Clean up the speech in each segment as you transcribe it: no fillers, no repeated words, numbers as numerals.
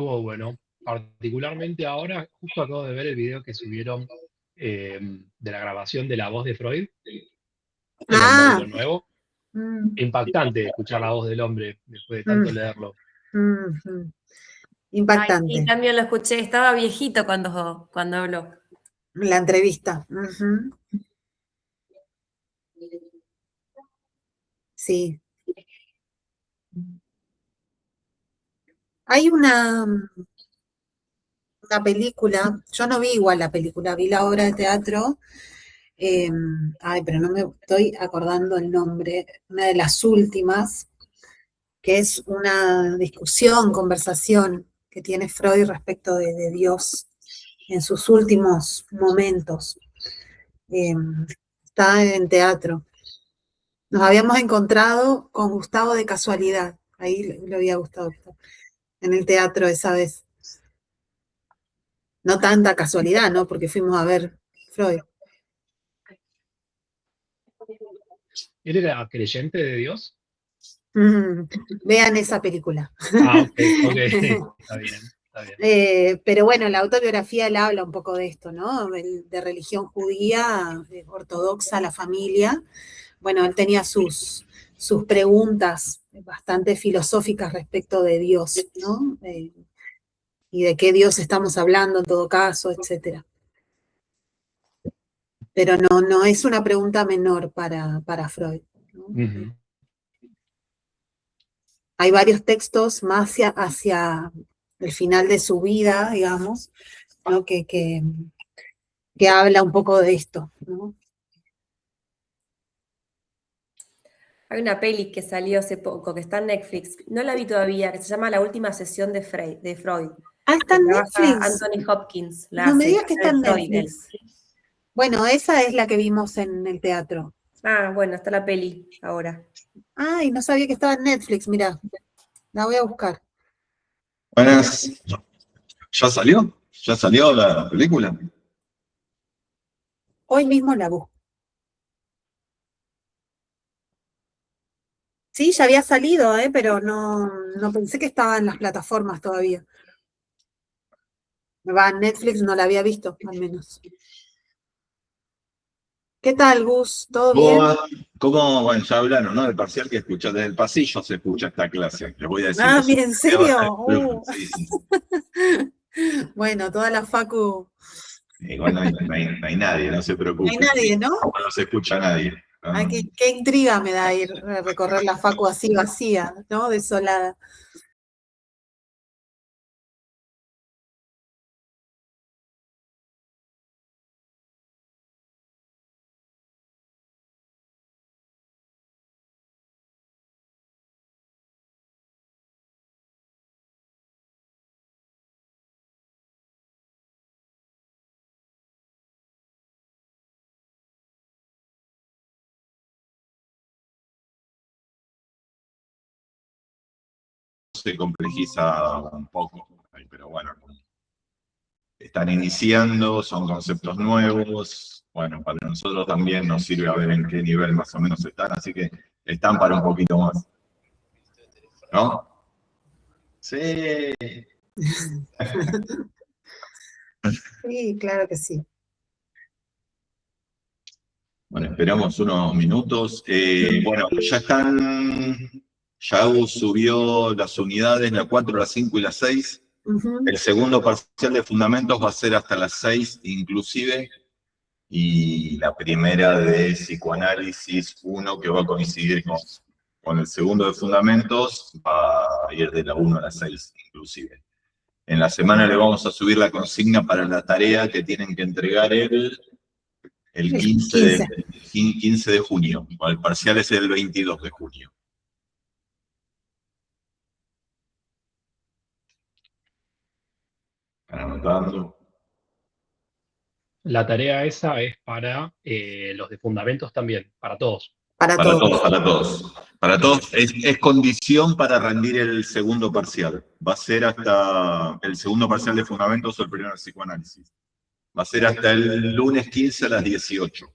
estuvo bueno. Particularmente ahora, justo acabo de ver el video que subieron de la grabación de la voz de Freud en el Ah, módulo nuevo. mm, Impactante escuchar la voz del hombre después de mm, tanto leerlo. mm. Ay, sí, Impactante. también lo escuché. Estaba viejito cuando habló. La entrevista. Ujú. Sí. Hay una película, yo no vi igual la película, vi la obra de teatro, eh, ay, pero no me estoy acordando el nombre, una de las últimas, que es una discusión, conversación que tiene Freud respecto de Dios en sus últimos momentos. Eh, Está en teatro. Nos habíamos encontrado con Gustavo de casualidad, ahí le había gustado, en el teatro esa vez. No tanta casualidad, ¿no? Porque fuimos a ver Freud. ¿Él era creyente de Dios? Vean esa película. Ah, ok, ok. Está bien, está bien. Pero bueno, la autobiografía él habla un poco de esto, ¿no? De religión judía, ortodoxa, la familia. Bueno, él tenía sus preguntas bastante filosóficas respecto de Dios, ¿no? Y de qué Dios estamos hablando en todo caso, etcétera. Pero no es una pregunta menor para Freud, ¿no? Ujú. Hay varios textos más hacia el final de su vida, digamos, ¿no? que habla un poco de esto, ¿no? Hay una peli que salió hace poco, que está en Netflix. No la vi todavía, que se llama La última sesión de Freud. Ah, está Que en trabaja Netflix. Anthony Hopkins, la No me hace, digas que hace está de en Freud él. Netflix. Bueno, esa es la que vimos en el teatro. Ah, bueno, está la peli ahora. Ay, no sabía que estaba en Netflix, mira, la voy a buscar. Buenas. ¿Ya salió? ¿Ya salió la película? Hoy mismo la busco. Sí, ya había salido, pero no pensé que estaba en las plataformas todavía. Va, en Netflix no la había visto, al menos. ¿Qué tal, Gus? ¿Todo bien? Bueno, ya hablaron, ¿no? Del parcial que escucha, desde el pasillo se escucha esta clase. Les voy a decir Ah, que mira, ¿en serio? sí, sí. Bueno, toda la facu. Igual no hay nadie, no se No preocupen. hay nadie, ¿no? No se escucha nadie. No, Ay, no. qué intriga me da ir a recorrer la facu así vacía, ¿no? Desolada. Se complejiza un poco, pero bueno, están iniciando, son conceptos nuevos. Bueno, para nosotros también nos sirve a ver en qué nivel más o menos están, así que están para un poquito más. ¿No? Sí. Sí, claro que sí. Bueno, esperamos unos minutos. Bueno, ya subió las unidades, la 4, la 5 y la 6. Ujú. El segundo parcial de fundamentos va a ser hasta las 6 inclusive. Y la primera de psicoanálisis 1, que va a coincidir con el segundo de fundamentos, va a ir de la 1 a la 6 inclusive. En la semana le vamos a subir la consigna para la tarea que tienen que entregar el 15 de junio. El parcial es el 22 de junio. ¿Están anotando? La tarea esa es para los de fundamentos también, para todos. Para Para todos. todos, para todos. Para todos es condición para rendir el segundo parcial. Va a ser hasta el segundo parcial de fundamentos o el primero de psicoanálisis. Va a ser hasta el lunes 15 a las 18.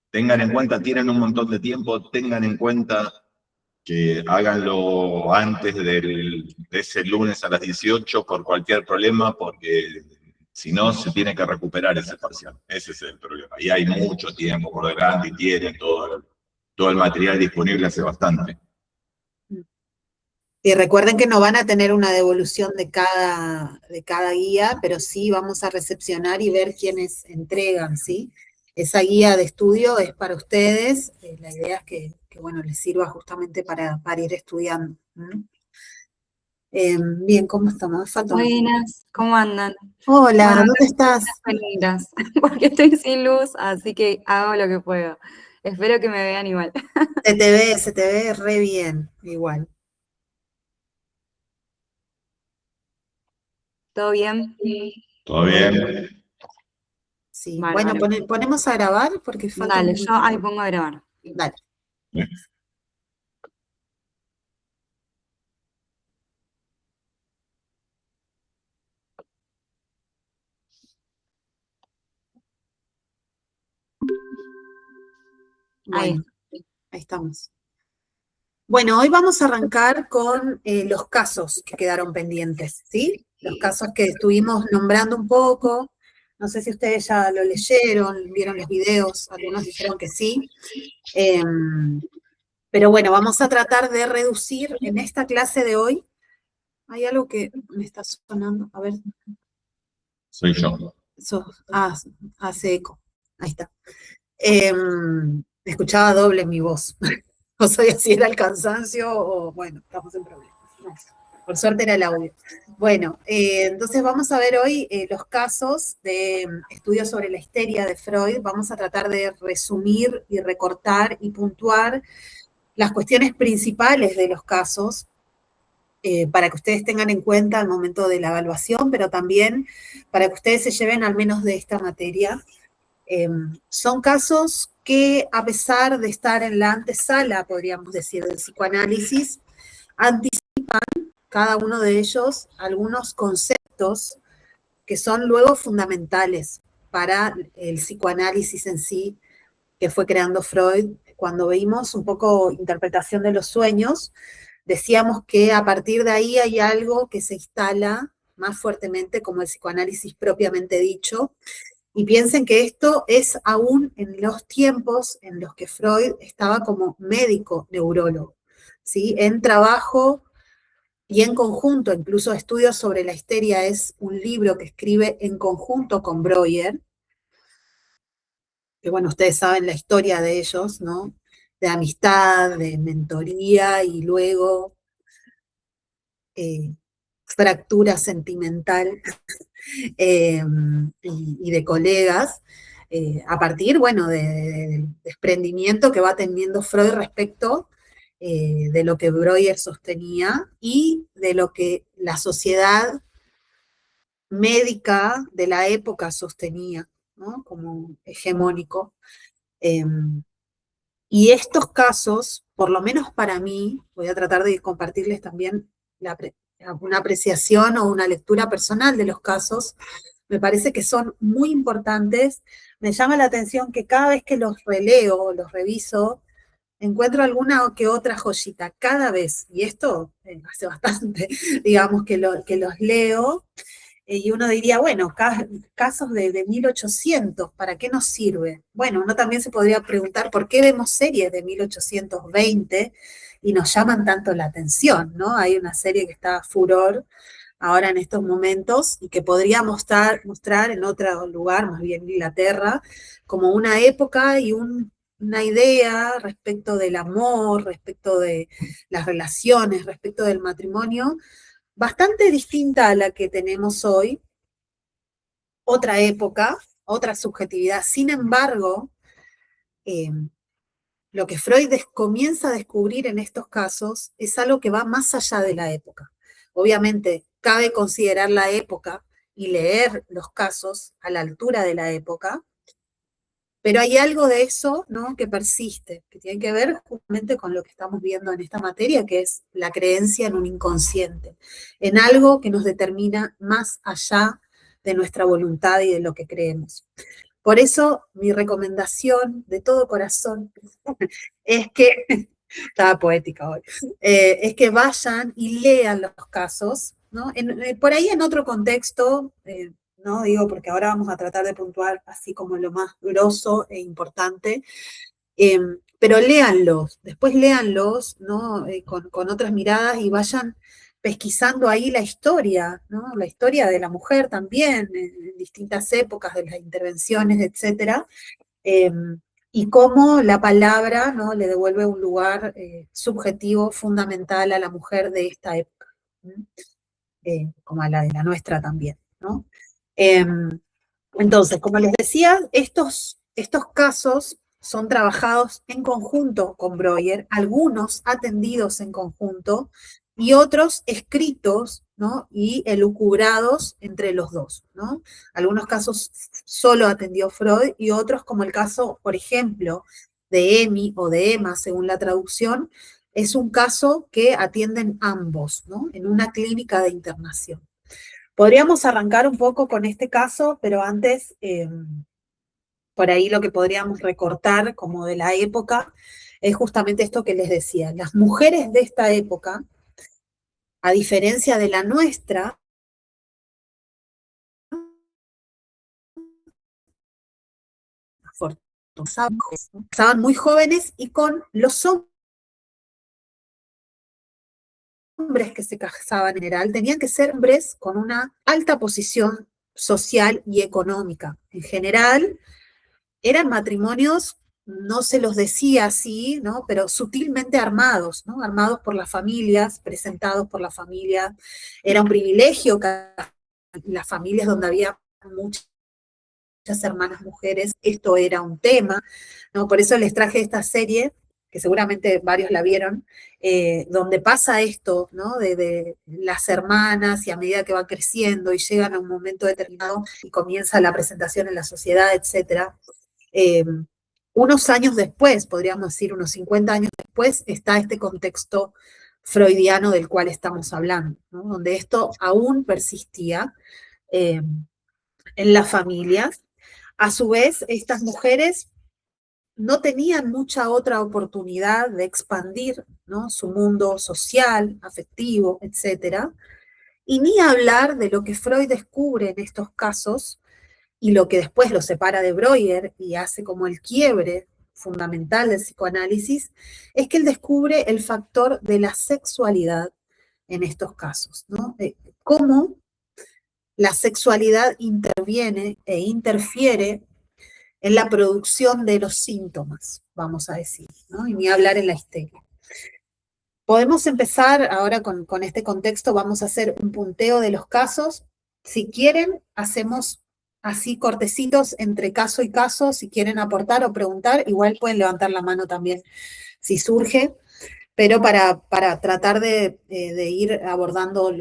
Tengan en cuenta, tienen un montón de tiempo, tengan en cuenta que háganlo antes de ese lunes a las 18 por cualquier problema, porque si no se tiene que recuperar ese parcial. Ese es el problema. Y hay mucho tiempo por delante y tienen todo el material disponible hace bastante. Y recuerden que no van a tener una devolución de cada guía, pero sí vamos a recepcionar y ver quiénes entregan, ¿sí? Esa guía de estudio es para ustedes, la idea es que bueno, les sirva justamente para ir estudiando. Bien, ¿cómo estamos? Buenas, ¿cómo andan? Hola, Bueno, ¿dónde estás? Peligras, porque estoy sin luz, así que hago lo que puedo. Espero que me vean igual. Se te ve re bien, igual. ¿Todo bien? ¿Todo bien? Sí, Bárbaro. bueno, ponemos a grabar porque falta Dale, un yo ahí pongo a grabar. Dale. Ahí. Bueno, ahí estamos. Bueno, hoy vamos a arrancar con los casos que quedaron pendientes, ¿sí? Los casos que estuvimos nombrando un poco. No sé si ustedes ya lo leyeron, vieron los videos, algunos dijeron que sí. Pero bueno, vamos a tratar de reducir en esta clase de hoy. Hay algo que me está sonando, a ver. Soy yo. Hace eco. Ahí está. Escuchaba doble mi voz. No sabía si era el cansancio o, bueno, estamos en problemas. No, por suerte era el audio. Bueno, entonces vamos a ver hoy los casos de estudios sobre la histeria de Freud. Vamos a tratar de resumir y recortar y puntuar las cuestiones principales de los casos para que ustedes tengan en cuenta al momento de la evaluación, pero también para que ustedes se lleven al menos de esta materia. Son casos que, a pesar de estar en la antesala, podríamos decir, del psicoanálisis, anticipan cada uno de ellos algunos conceptos que son luego fundamentales para el psicoanálisis en sí, que fue creando Freud. Cuando vimos un poco interpretación de los sueños, decíamos que a partir de ahí hay algo que se instala más fuertemente como el psicoanálisis propiamente dicho. Y piensen que esto es aún en los tiempos en los que Freud estaba como médico neurólogo, ¿sí? En trabajo y en conjunto, incluso Estudios sobre la histeria es un libro que escribe en conjunto con Breuer, que bueno, ustedes saben la historia de ellos, ¿no? De amistad, de mentoría y luego fractura sentimental y de colegas, a partir, bueno, del desprendimiento que va teniendo Freud respecto de lo que Breuer sostenía y de lo que la sociedad médica de la época sostenía, ¿no? Como hegemónico. Y estos casos, por lo menos para mí, voy a tratar de compartirles también una apreciación o una lectura personal de los casos, me parece que son muy importantes. Me llama la atención que cada vez que los releo o los reviso, encuentro alguna o que otra joyita, cada vez, y esto hace bastante, digamos, que los leo, y uno diría, bueno, casos de 1800, ¿para qué nos sirve? Bueno, uno también se podría preguntar por qué vemos series de 1820 y nos llaman tanto la atención, ¿no? Hay una serie que está a furor ahora en estos momentos y que podría mostrar en otro lugar, más bien Inglaterra, como una época y una idea respecto del amor, respecto de las relaciones, respecto del matrimonio, bastante distinta a la que tenemos hoy, otra época, otra subjetividad. Sin embargo, lo que Freud comienza a descubrir en estos casos es algo que va más allá de la época. Obviamente, cabe considerar la época y leer los casos a la altura de la época, pero hay algo de eso, ¿no?, que persiste, que tiene que ver justamente con lo que estamos viendo en esta materia, que es la creencia en un inconsciente, en algo que nos determina más allá de nuestra voluntad y de lo que creemos. Por eso, mi recomendación de todo corazón es que Estaba poética hoy. Es que vayan y lean los casos, ¿no? Por ahí en otro contexto, no digo porque ahora vamos a tratar de puntuar así como lo más grosso e importante, pero léanlos, después léanlos, ¿no? Con otras miradas y vayan pesquisando ahí la historia, ¿no? La historia de la mujer también, en distintas épocas de las intervenciones, etcétera, y cómo la palabra, ¿no? Le devuelve un lugar subjetivo fundamental a la mujer de esta época, como a la de la nuestra también, ¿no? Entonces, como les decía, estos casos son trabajados en conjunto con Breuer, algunos atendidos en conjunto y otros escritos, ¿no? Y elucubrados entre los dos, ¿no? Algunos casos solo atendió Freud y otros, como el caso, por ejemplo, de Emi o de Emma, según la traducción, es un caso que atienden ambos, ¿no? En una clínica de internación. Podríamos arrancar un poco con este caso, pero antes, por ahí lo que podríamos recortar como de la época es justamente esto que les decía. Las mujeres de esta época, a diferencia de la nuestra, estaban muy jóvenes y con los hombres que se casaban en general tenían que ser hombres con una alta posición social y económica. En general, eran matrimonios, no se los decía así, ¿no? Pero sutilmente armados, ¿no? Armados por las familias, presentados por la familia. Era un privilegio que las familias donde había muchas hermanas mujeres, esto era un tema, ¿no? Por eso les traje esta serie, que seguramente varios la vieron, donde pasa esto, ¿no? De las hermanas y a medida que van creciendo y llegan a un momento determinado y comienza la presentación en la sociedad, etcétera. Unos años después, podríamos decir unos 50 años después, está este contexto freudiano del cual estamos hablando, ¿no? Donde esto aún persistía en las familias. A su vez, estas mujeres no tenían mucha otra oportunidad de expandir, ¿no? Su mundo social, afectivo, etcétera, y ni hablar de lo que Freud descubre en estos casos, y lo que después lo separa de Breuer y hace como el quiebre fundamental del psicoanálisis, es que él descubre el factor de la sexualidad en estos casos, ¿no? Cómo la sexualidad interviene e interfiere en la producción de los síntomas, vamos a decir, ¿no? Y ni hablar en la histeria. Podemos empezar ahora con este contexto, vamos a hacer un punteo de los casos. Si quieren, hacemos así cortecitos entre caso y caso, si quieren aportar o preguntar, igual pueden levantar la mano también si surge, pero para tratar de ir abordando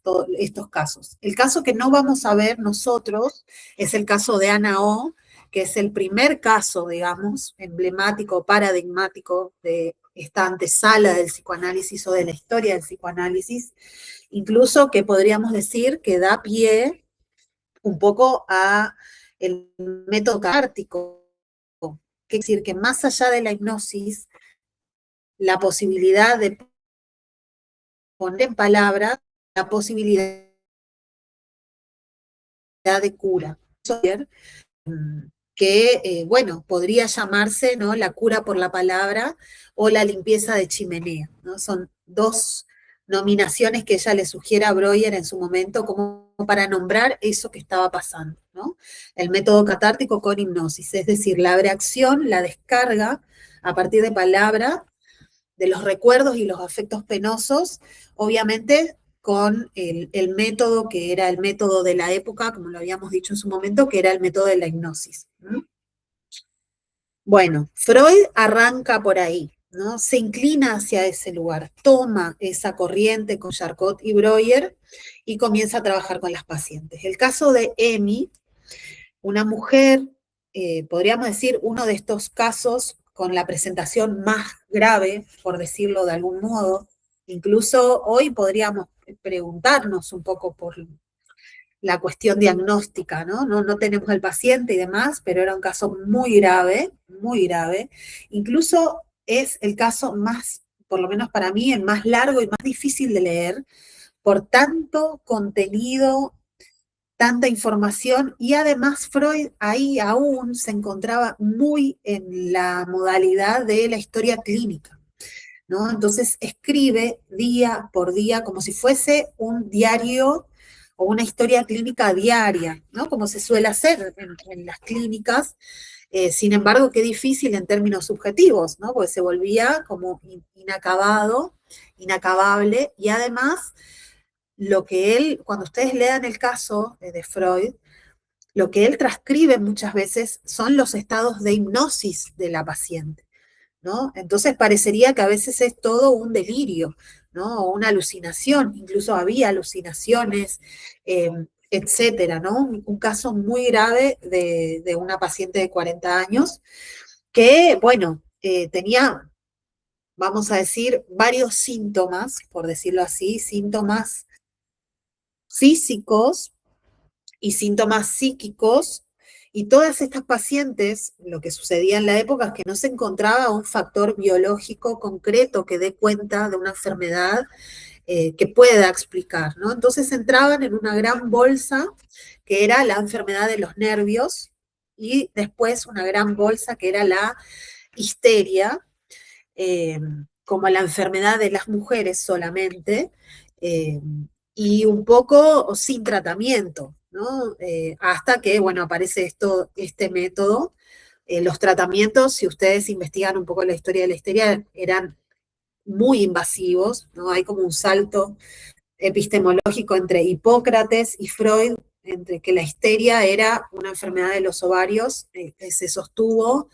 todos estos casos. El caso que no vamos a ver nosotros es el caso de Ana O, que es el primer caso, digamos, emblemático, paradigmático de esta antesala del psicoanálisis o de la historia del psicoanálisis, incluso que podríamos decir que da pie un poco a el método catártico, que es decir, que más allá de la hipnosis, la posibilidad de poner en palabras la posibilidad de cura. Que, bueno, podría llamarse, ¿no? La cura por la palabra o la limpieza de chimenea, ¿no? Son dos nominaciones que ella le sugiere a Breuer en su momento como para nombrar eso que estaba pasando, ¿no? El método catártico con hipnosis, es decir, la reacción, la descarga a partir de palabra de los recuerdos y los afectos penosos, obviamente con el método que era el método de la época, como lo habíamos dicho en su momento, que era el método de la hipnosis. Bueno, Freud arranca por ahí, ¿no? Se inclina hacia ese lugar, toma esa corriente con Charcot y Breuer y comienza a trabajar con las pacientes. El caso de Emi, una mujer, podríamos decir, uno de estos casos con la presentación más grave, por decirlo de algún modo. Incluso hoy podríamos preguntarnos un poco por la cuestión diagnóstica, ¿no? No tenemos el paciente y demás, pero era un caso muy grave, muy grave. Incluso es el caso más, por lo menos para mí, el más largo y más difícil de leer, por tanto contenido, tanta información, y además Freud ahí aún se encontraba muy en la modalidad de la historia clínica, ¿no? Entonces escribe día por día como si fuese un diario o una historia clínica diaria, ¿no? Como se suele hacer en las clínicas. Sin embargo, qué difícil en términos subjetivos, ¿no? Porque se volvía como inacabado, inacabable, y además lo que él, cuando ustedes lean el caso de Freud, lo que él transcribe muchas veces son los estados de hipnosis de la paciente, ¿no? Entonces parecería que a veces es todo un delirio, ¿no? O una alucinación, incluso había alucinaciones, etcétera, ¿no? Un caso muy grave de una paciente de 40 años que, bueno, tenía, vamos a decir, varios síntomas, por decirlo así, síntomas físicos y síntomas psíquicos, y todas estas pacientes, lo que sucedía en la época es que no se encontraba un factor biológico concreto que dé cuenta de una enfermedad que pueda explicar, ¿no? Entonces entraban en una gran bolsa que era la enfermedad de los nervios, y después una gran bolsa que era la histeria, eh, como la enfermedad de las mujeres solamente, eh, y un poco sin tratamiento, ¿no? Hasta que, bueno, aparece este método. Los tratamientos, si ustedes investigan un poco la historia de la histeria, eran muy invasivos, ¿no? Hay como un salto epistemológico entre Hipócrates y Freud, entre que la histeria era una enfermedad de los ovarios, que se sostuvo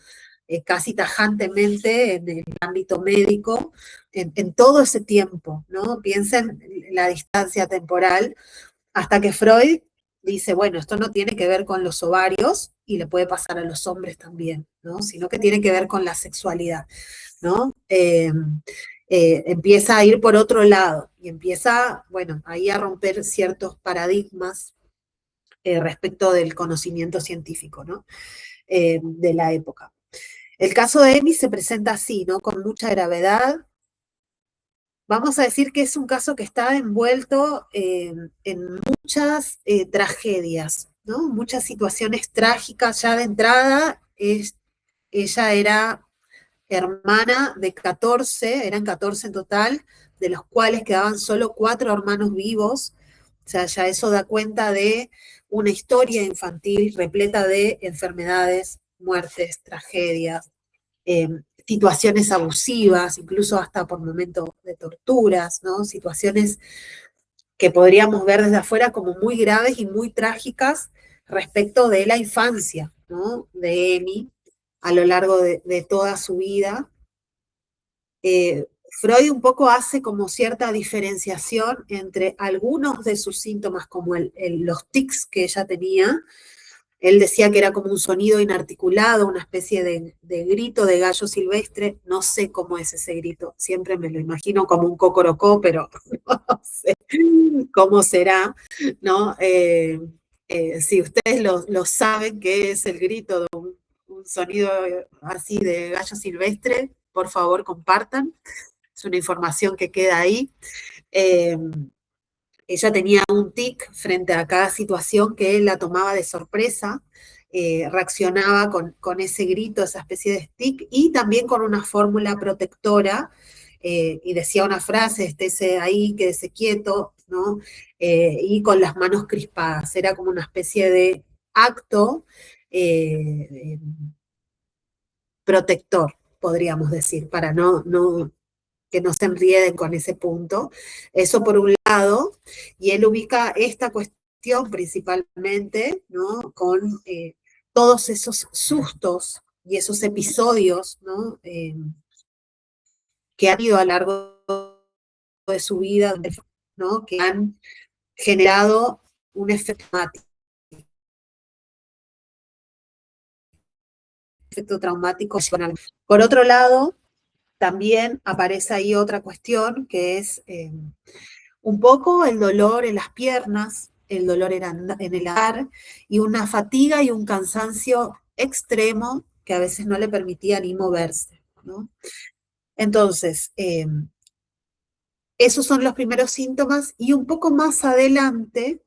casi tajantemente en el ámbito médico en todo ese tiempo, ¿no? Piensen en la distancia temporal, hasta que Freud dice, bueno, esto no tiene que ver con los ovarios, y le puede pasar a los hombres también, ¿no? Sino que tiene que ver con la sexualidad, ¿no? Empieza a ir por otro lado y empieza, bueno, ahí a romper ciertos paradigmas respecto del conocimiento científico, ¿no? De la época. El caso de Amy se presenta así, ¿no? Con mucha gravedad. Vamos a decir que es un caso que está envuelto en muchas tragedias, ¿no? Muchas situaciones trágicas ya de entrada. Ella era hermana de 14, eran 14 en total, de los cuales quedaban solo 4 hermanos vivos. O sea, ya eso da cuenta de una historia infantil repleta de enfermedades, muertes, tragedias, situaciones abusivas, incluso hasta por momentos de torturas, ¿no? Situaciones que podríamos ver desde afuera como muy graves y muy trágicas respecto de la infancia, ¿no? De Amy a lo largo de toda su vida. Freud un poco hace como cierta diferenciación entre algunos de sus síntomas, como los tics que ella tenía. Él decía que era como un sonido inarticulado, una especie de grito de gallo silvestre. No sé cómo es ese grito, siempre me lo imagino como un cocorocó, pero no sé cómo será, ¿no? Si ustedes lo saben, qué es el grito de un sonido así de gallo silvestre, por favor compartan. Es una información que queda ahí. Ella tenía un tic frente a cada situación que él la tomaba de sorpresa, reaccionaba con ese grito, esa especie de tic, y también con una fórmula protectora, y decía una frase, estése ahí, quédese quieto, ¿no? Y con las manos crispadas, era como una especie de acto protector, podríamos decir, para que no se enrieden con ese punto. Eso por un lado, y él ubica esta cuestión principalmente, ¿no? Con todos esos sustos y esos episodios, ¿no? Que han ido a lo largo de su vida, ¿no? Que han generado un efecto traumático. Por otro lado, también aparece ahí otra cuestión que es un poco el dolor en las piernas, el dolor en el andar, y una fatiga y un cansancio extremo que a veces no le permitía ni moverse, ¿no? Entonces, esos son los primeros síntomas y un poco más adelante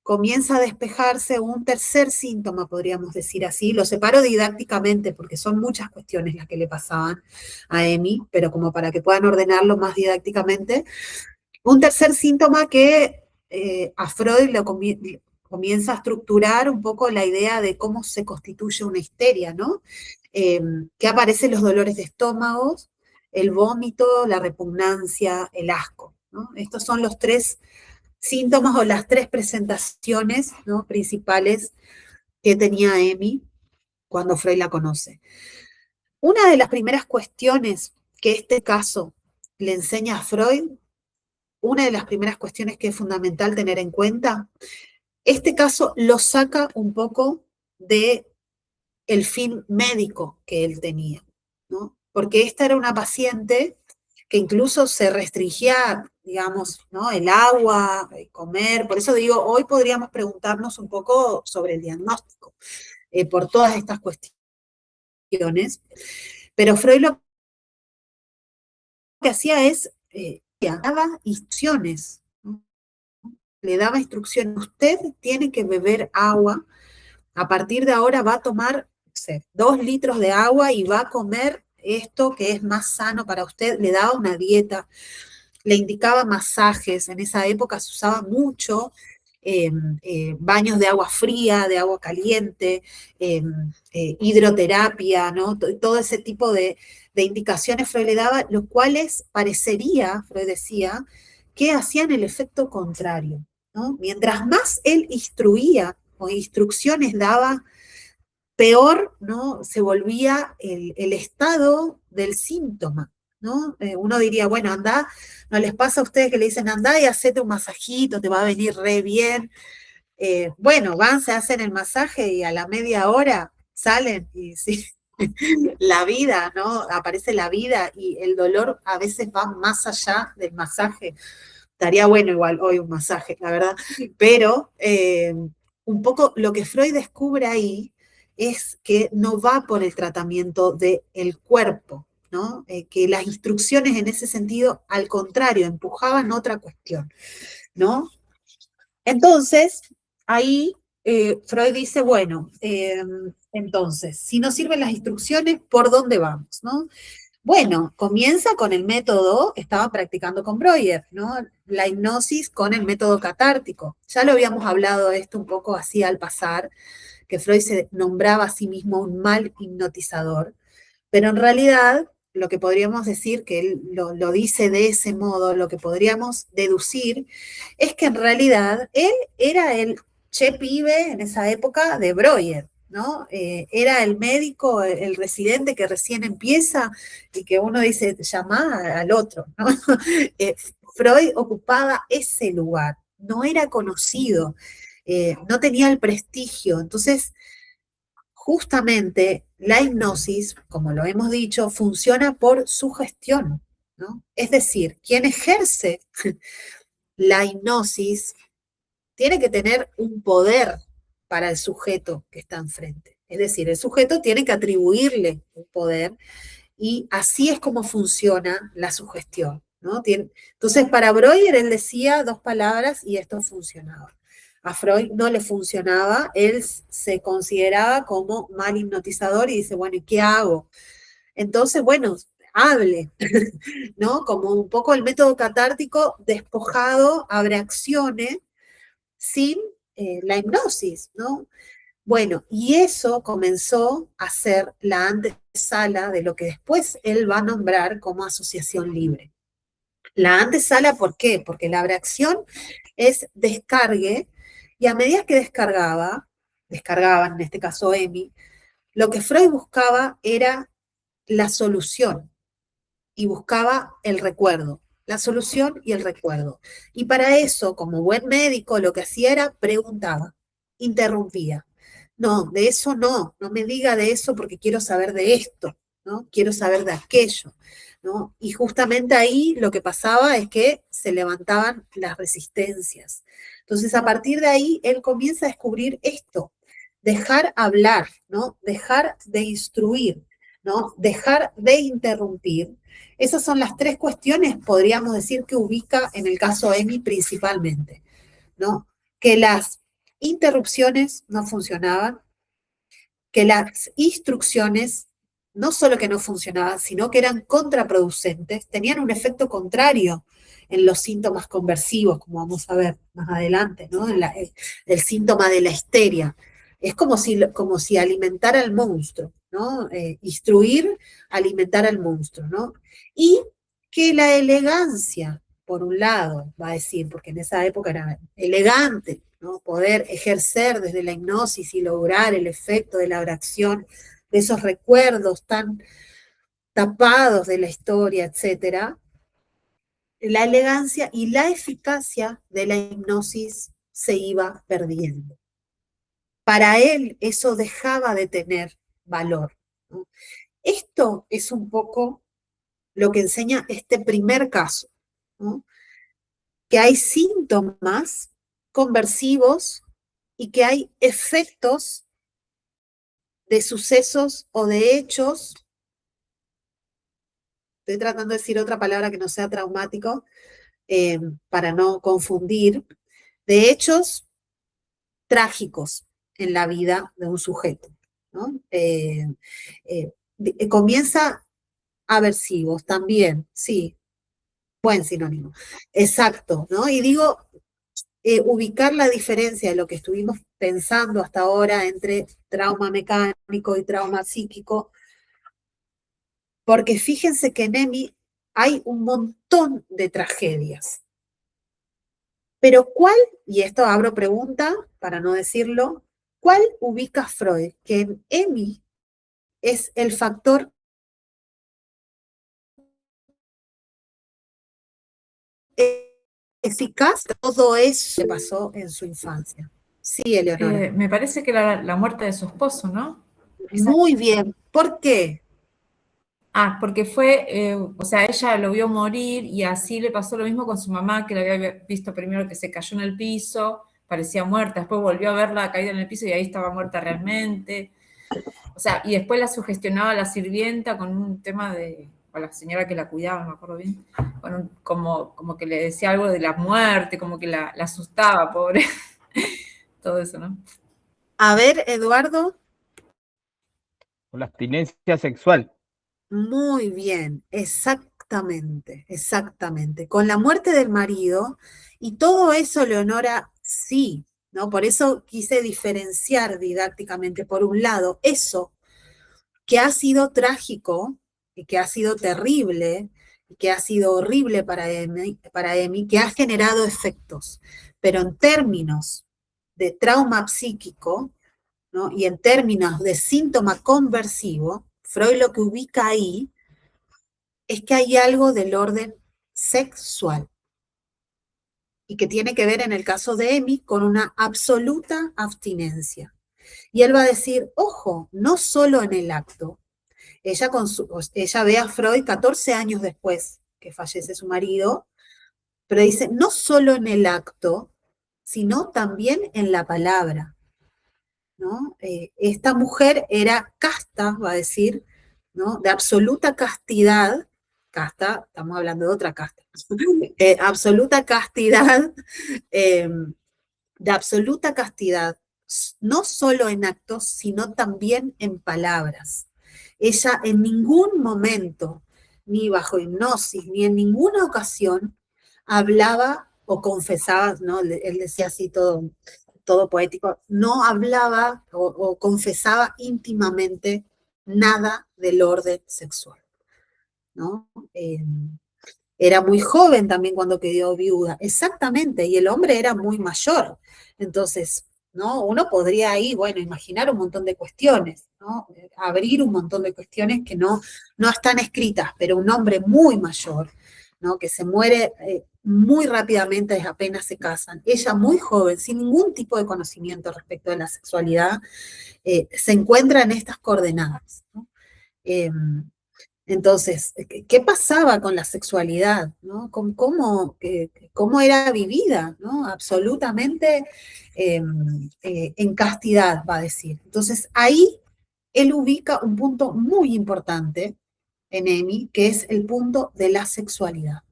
comienza a despejarse un tercer síntoma, podríamos decir así. Lo separo didácticamente porque son muchas cuestiones las que le pasaban a Emi, pero como para que puedan ordenarlo más didácticamente. Un tercer síntoma que a Freud comienza a estructurar un poco la idea de cómo se constituye una histeria, ¿no? Que aparecen los dolores de estómago, el vómito, la repugnancia, el asco, ¿no? Estos son los tres síntomas o las tres presentaciones, ¿no?, principales que tenía Emi cuando Freud la conoce. Una de las primeras cuestiones que este caso le enseña a Freud, una de las primeras cuestiones que es fundamental tener en cuenta, este caso lo saca un poco de el fin médico que él tenía, ¿no? Porque esta era una paciente que incluso se restringía, digamos, ¿no?, el agua, comer. Por eso digo, hoy podríamos preguntarnos un poco sobre el diagnóstico, por todas estas cuestiones. Pero Freud lo que hacía es, daba instrucciones, ¿no? Le daba instrucciones. Usted tiene que beber agua. A partir de ahora va a tomar, no sé, 2 litros de agua y va a comer esto que es más sano para usted. Le daba una dieta, le indicaba masajes. En esa época se usaba mucho baños de agua fría, de agua caliente, hidroterapia, ¿no? Todo ese tipo de indicaciones Freud le daba, los cuales parecería, Freud decía, que hacían el efecto contrario, ¿no? Mientras más él instruía o instrucciones daba, peor, ¿no?, se volvía el estado del síntoma, ¿no? Uno diría, bueno, anda, ¿no les pasa a ustedes que le dicen, anda y hacete un masajito, te va a venir re bien? Bueno, van, se hacen el masaje y a la media hora salen y sí, la vida, ¿no? Aparece la vida y el dolor a veces va más allá del masaje. Estaría bueno igual hoy un masaje, la verdad, pero un poco lo que Freud descubre ahí es que no va por el tratamiento del cuerpo, ¿no? Que las instrucciones en ese sentido, al contrario, empujaban otra cuestión, ¿no? Entonces, ahí Freud dice, bueno, entonces, si no sirven las instrucciones, ¿por dónde vamos, no? Bueno, comienza con el método que estaba practicando con Breuer, ¿no? La hipnosis con el método catártico. Ya lo habíamos hablado esto un poco así al pasar, que Freud se nombraba a sí mismo un mal hipnotizador, pero en realidad lo que podríamos decir, que él lo dice de ese modo, lo que podríamos deducir, es que en realidad él era el che pibe en esa época de Breuer, ¿no? Era el médico, el residente que recién empieza y que uno dice, llama al otro, ¿no? Freud ocupaba ese lugar, no era conocido, no tenía el prestigio. Entonces, justamente la hipnosis, como lo hemos dicho, funciona por sugestión, ¿no? Es decir, quien ejerce la hipnosis tiene que tener un poder para el sujeto que está enfrente. Es decir, el sujeto tiene que atribuirle un poder y así es como funciona la sugestión, ¿no? Entonces, para Breuer, él decía 2 palabras y esto funcionaba. A Freud no le funcionaba, él se consideraba como mal hipnotizador y dice, bueno, ¿y qué hago? Entonces, bueno, hable, ¿no? Como un poco el método catártico despojado, abre acciones sin la hipnosis, ¿no? Bueno, y eso comenzó a ser la antesala de lo que después él va a nombrar como asociación libre. La antesala, ¿por qué? Porque la abreacción es descargue, y a medida que descargaban, en este caso Emi, lo que Freud buscaba era la solución, y buscaba el recuerdo, la solución y el recuerdo. Y para eso, como buen médico, lo que hacía era preguntaba, interrumpía. No, de eso no me diga de eso porque quiero saber de esto, ¿no? Quiero saber de aquello, ¿no? Y justamente ahí lo que pasaba es que se levantaban las resistencias. Entonces, a partir de ahí, él comienza a descubrir esto, dejar hablar, ¿no? Dejar de instruir, ¿no? Dejar de interrumpir. Esas son las tres cuestiones, podríamos decir, que ubica en el caso Emi principalmente, ¿no? Que las interrupciones no funcionaban, que las instrucciones no solo que no funcionaban, sino que eran contraproducentes, tenían un efecto contrario en los síntomas conversivos, como vamos a ver más adelante, ¿no? El síntoma de la histeria. Es como si alimentara al monstruo, ¿no? Instruir, alimentar al monstruo, ¿no? Y que la elegancia, por un lado, va a decir, porque en esa época era elegante, ¿no? Poder ejercer desde la hipnosis y lograr el efecto de la oración, de esos recuerdos tan tapados de la historia, etcétera, la elegancia y la eficacia de la hipnosis se iba perdiendo. Para él eso dejaba de tener valor, ¿no? Esto es un poco lo que enseña este primer caso, ¿no? Que hay síntomas conversivos y que hay efectos de sucesos o de hechos, estoy tratando de decir otra palabra que no sea traumático, para no confundir, de hechos trágicos en la vida de un sujeto, ¿no? Comienza aversivos también, sí, buen sinónimo, exacto, ¿no? Y digo, ubicar la diferencia de lo que estuvimos pensando hasta ahora entre trauma mecánico y trauma psíquico, porque fíjense que en Emi hay un montón de tragedias. Pero ¿cuál, y esto abro pregunta para no decirlo, cuál ubica Freud que en Emi es el factor eficaz de todo eso que pasó en su infancia? Sí, Eleonora. Me parece que la muerte de su esposo, ¿no? Muy bien. ¿Por qué? Ah, porque fue, o sea, ella lo vio morir y así le pasó lo mismo con su mamá, que la había visto primero que se cayó en el piso, parecía muerta, después volvió a verla caída en el piso y ahí estaba muerta realmente. O sea, y después la sugestionaba la sirvienta con un tema o la señora que la cuidaba, no me acuerdo bien, como que le decía algo de la muerte, como que la asustaba, pobre. Todo eso, ¿no? A ver, Eduardo. Con la abstinencia sexual. Muy bien, exactamente, exactamente. Con la muerte del marido y todo eso, Leonora, sí, ¿no? Por eso quise diferenciar didácticamente, por un lado, eso que ha sido trágico y que ha sido terrible y que ha sido horrible para Emi, que ha generado efectos, pero en términos de trauma psíquico, ¿no? Y en términos de síntoma conversivo, Freud lo que ubica ahí es que hay algo del orden sexual y que tiene que ver en el caso de Emi con una absoluta abstinencia. Y él va a decir, ojo, no solo en el acto. Ella ve a Freud 14 años después que fallece su marido, pero dice, no solo en el acto, sino también en la palabra, ¿no? Esta mujer era casta, va a decir, ¿no? De absoluta castidad, casta, estamos hablando de otra casta, absoluta castidad, de absoluta castidad, no solo en actos, sino también en palabras. Ella en ningún momento, ni bajo hipnosis, ni en ninguna ocasión, hablaba o confesaba, ¿no? Él decía así todo poético, no hablaba o confesaba íntimamente nada del orden sexual, ¿no? Era muy joven también cuando quedó viuda, exactamente, y el hombre era muy mayor. Entonces, ¿no? Uno podría ahí, bueno, imaginar un montón de cuestiones, ¿no? Abrir un montón de cuestiones que no están escritas, pero un hombre muy mayor, ¿no? Que se muere muy rápidamente apenas se casan. Ella muy joven, sin ningún tipo de conocimiento respecto de la sexualidad, se encuentra en estas coordenadas, ¿no? Entonces, ¿qué pasaba con la sexualidad? ¿No? ¿Cómo era vivida? ¿No? Absolutamente en castidad, va a decir. Entonces, ahí él ubica un punto muy importante en EMI, que es el punto de la sexualidad.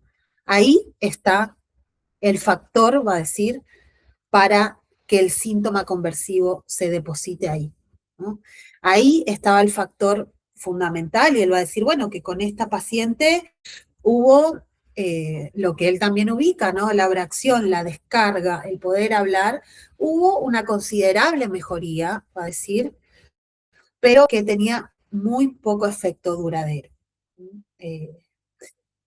Ahí está el factor, va a decir, para que el síntoma conversivo se deposite ahí, ¿no? Ahí estaba el factor fundamental y él va a decir, bueno, que con esta paciente hubo lo que él también ubica, ¿no? La abracción, la descarga, el poder hablar, hubo una considerable mejoría, va a decir, pero que tenía muy poco efecto duradero. Eh,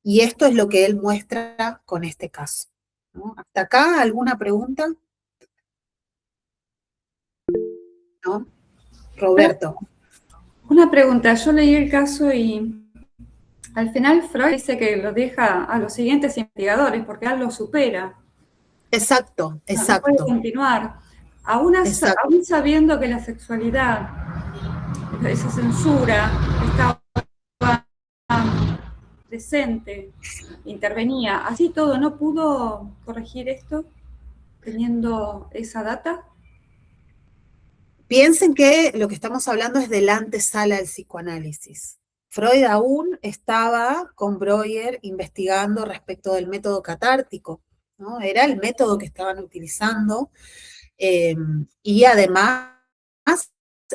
y esto es lo que él muestra con este caso, ¿no? ¿Hasta acá alguna pregunta? ¿No? Roberto. Una pregunta, yo leí el caso y al final Freud dice que lo deja a los siguientes investigadores porque él lo supera. Exacto, No puede exacto. continuar. Aún sabiendo que la sexualidad, esa censura, estaba presente, intervenía, así todo, ¿no pudo corregir esto teniendo esa data? Piensen que lo que estamos hablando es de la antesala del psicoanálisis. Freud aún estaba con Breuer investigando respecto del método catártico, ¿no? Era el método que estaban utilizando, y además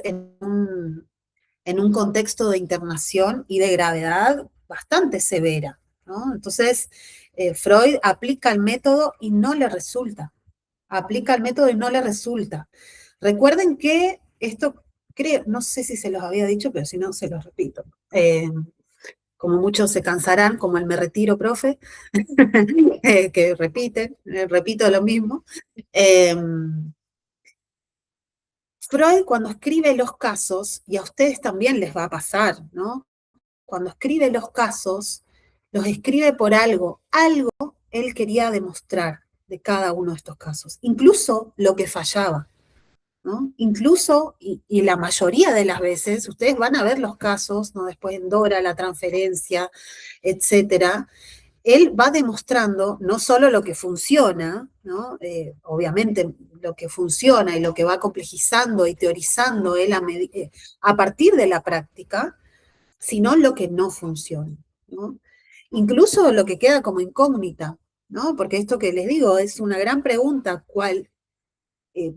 en un contexto de internación y de gravedad bastante severa, ¿no? Entonces, Freud aplica el método y no le resulta. Aplica el método y no le resulta. Recuerden que esto, creo, no sé si se los había dicho, pero si no, se los repito. Como muchos se cansarán, como el me retiro, profe, que repiten, repito lo mismo. Freud, cuando escribe los casos, y a ustedes también les va a pasar, ¿no? Cuando escribe los casos, los escribe por algo él quería demostrar de cada uno de estos casos, incluso lo que fallaba, ¿no? Incluso, y la mayoría de las veces, ustedes van a ver los casos, ¿no? Después en Dora, la transferencia, etcétera, él va demostrando no solo lo que funciona, ¿no? Obviamente lo que funciona y lo que va complejizando y teorizando él a partir de la práctica, sino lo que no funciona, ¿no? Incluso lo que queda como incógnita, ¿no? Porque esto que les digo es una gran pregunta,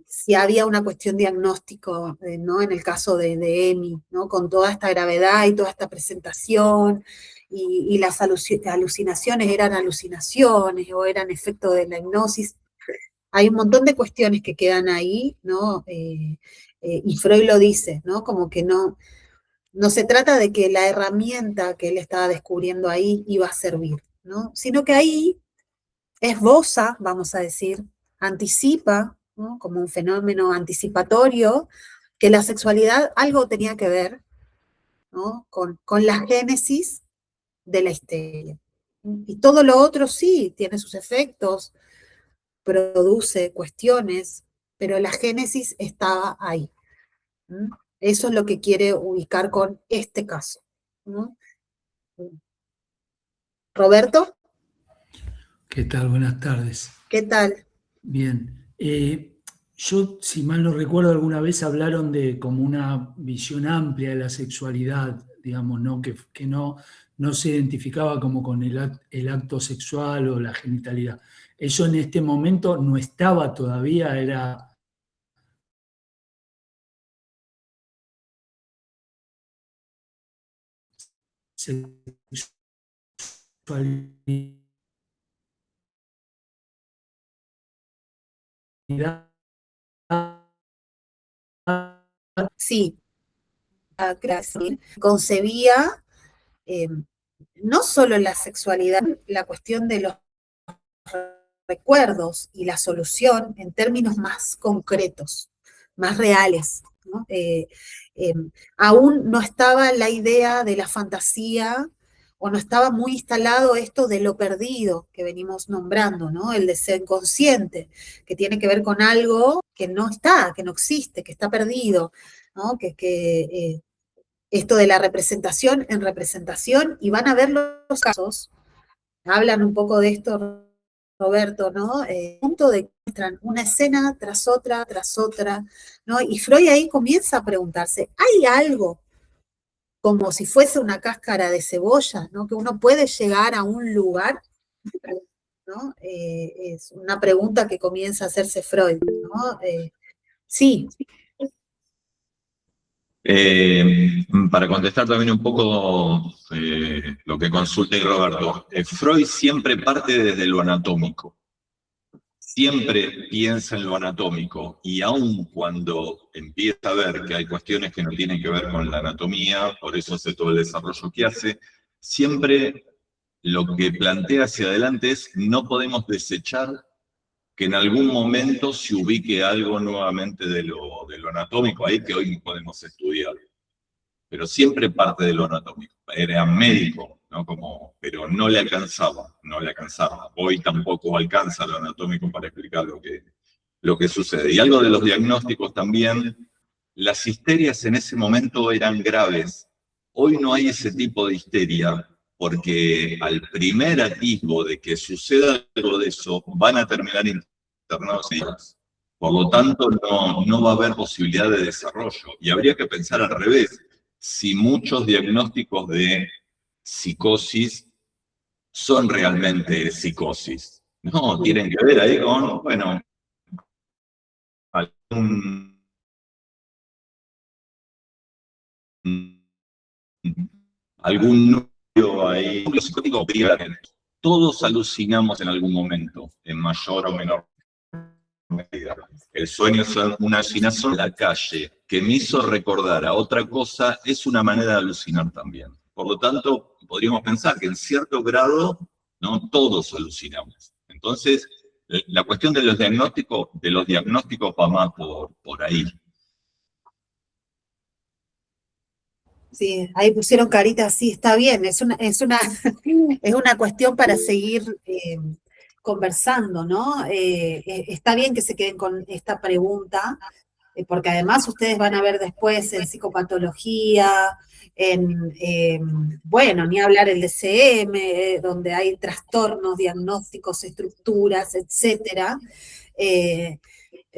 si había una cuestión diagnóstico, ¿no? En el caso de EMI, ¿no? Con toda esta gravedad y toda esta presentación, y las alucinaciones eran alucinaciones o eran efecto de la hipnosis. Hay un montón de cuestiones que quedan ahí, ¿no? Y Freud lo dice, ¿no? Como que no se trata de que la herramienta que él estaba descubriendo ahí iba a servir, ¿no? Sino que ahí esboza, vamos a decir, anticipa, ¿no? Como un fenómeno anticipatorio, que la sexualidad algo tenía que ver, ¿no? con la génesis de la histeria. Y todo lo otro sí, tiene sus efectos, produce cuestiones, pero la génesis estaba ahí. ¿Mm? Eso es lo que quiere ubicar con este caso, ¿no? Roberto, ¿Qué tal? Buenas tardes. ¿qué tal? Bien. Yo, si mal no recuerdo, alguna vez hablaron de como una visión amplia de la sexualidad, digamos, ¿no? Que no se identificaba como con el acto sexual o la genitalidad. Eso en este momento no estaba todavía, era sexualidad. Sí, gracias. Concebía no solo la sexualidad, la cuestión de los recuerdos y la solución en términos más concretos, más reales, ¿no? Aún no estaba la idea de la fantasía, o no estaba muy instalado esto de lo perdido que venimos nombrando, ¿no? El deseo inconsciente, que tiene que ver con algo que no está, que no existe, que está perdido, ¿no? Esto de la representación en representación, y van a ver los casos, hablan un poco de esto Roberto, ¿no? Punto de que muestran una escena tras otra, ¿no? Y Freud ahí comienza a preguntarse, ¿hay algo como si fuese una cáscara de cebolla, ¿no? Que uno puede llegar a un lugar, ¿no? Es una pregunta que comienza a hacerse Freud, ¿no? Sí. Para contestar también un poco lo que consulté Roberto, Freud siempre parte desde lo anatómico, siempre piensa en lo anatómico, y aun cuando empieza a ver que hay cuestiones que no tienen que ver con la anatomía, por eso hace todo el desarrollo que hace, siempre lo que plantea hacia adelante es: no podemos desechar que en algún momento se ubique algo nuevamente de lo anatómico ahí que hoy podemos estudiar. Pero siempre parte de lo anatómico. Era médico, ¿no? Pero no le alcanzaba. Hoy tampoco alcanza lo anatómico para explicar lo que sucede. Y algo de los diagnósticos también, las histerias en ese momento eran graves. Hoy no hay ese tipo de histeria, porque al primer atisbo de que suceda algo de eso, van a terminar internados. Por lo tanto, no va a haber posibilidad de desarrollo. Y habría que pensar al revés. Si muchos diagnósticos de psicosis son realmente psicosis. No, tienen que ver ahí con, bueno, algún núcleo ahí, núcleo psicótico. Todos alucinamos en algún momento, en mayor o menor medida. El sueño es una alucinación en la calle que me hizo recordar a otra cosa, es una manera de alucinar también. Por lo tanto, podríamos pensar que en cierto grado, ¿no?, todos alucinamos. Entonces, la cuestión de los diagnósticos va más por ahí. Sí, ahí pusieron caritas, sí, está bien, es una cuestión para seguir conversando, ¿no? Está bien que se queden con esta pregunta, porque además ustedes van a ver después en psicopatología, bueno, ni hablar el DCM, donde hay trastornos, diagnósticos, estructuras, etcétera.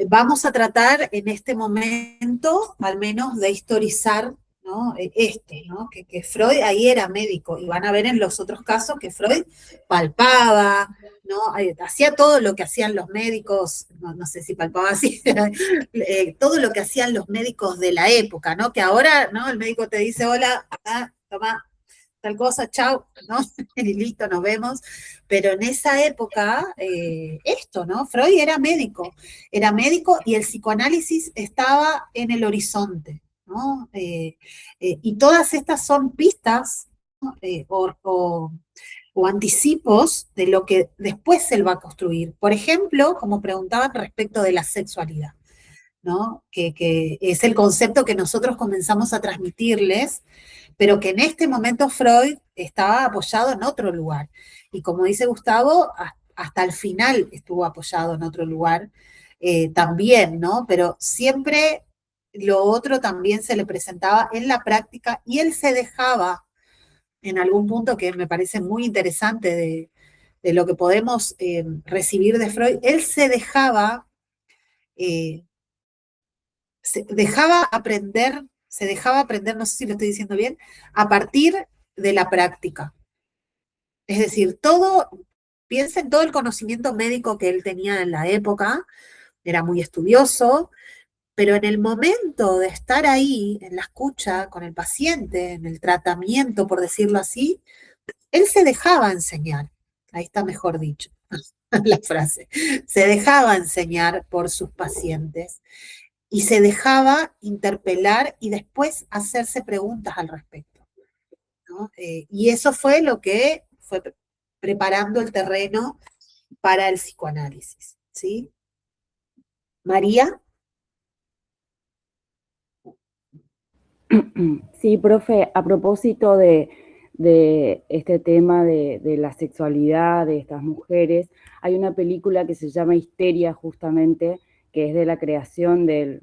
Vamos a tratar en este momento, al menos, de historizar, ¿no?, ¿no? Que Freud ahí era médico, y van a ver en los otros casos que Freud palpaba, ¿no? Hacía todo lo que hacían los médicos, no sé si palpaba así, todo lo que hacían los médicos de la época, ¿no? Que ahora, ¿no?, el médico te dice, hola, toma tal cosa, chau, ¿no? Y listo, nos vemos. Pero en esa época, ¿no? Freud era médico y el psicoanálisis estaba en el horizonte, ¿no? Y todas estas son pistas, ¿no?, o anticipos de lo que después él va a construir. Por ejemplo, como preguntaban respecto de la sexualidad, ¿no? Que es el concepto que nosotros comenzamos a transmitirles, pero que en este momento Freud estaba apoyado en otro lugar. Y como dice Gustavo, hasta el final estuvo apoyado en otro lugar también, ¿no? Pero siempre lo otro también se le presentaba en la práctica, y él se dejaba, en algún punto que me parece muy interesante de lo que podemos recibir de Freud, él se dejaba aprender, no sé si lo estoy diciendo bien, a partir de la práctica. Es decir, piensa en todo el conocimiento médico que él tenía en la época, era muy estudioso, pero en el momento de estar ahí, en la escucha con el paciente, en el tratamiento, por decirlo así, él se dejaba enseñar. Ahí está mejor dicho la frase. Se dejaba enseñar por sus pacientes y se dejaba interpelar y después hacerse preguntas al respecto, ¿no? Y eso fue lo que fue preparando el terreno para el psicoanálisis, ¿sí? María. Sí, profe, a propósito de este tema de la sexualidad de estas mujeres, hay una película que se llama Histeria, justamente, que es de la creación de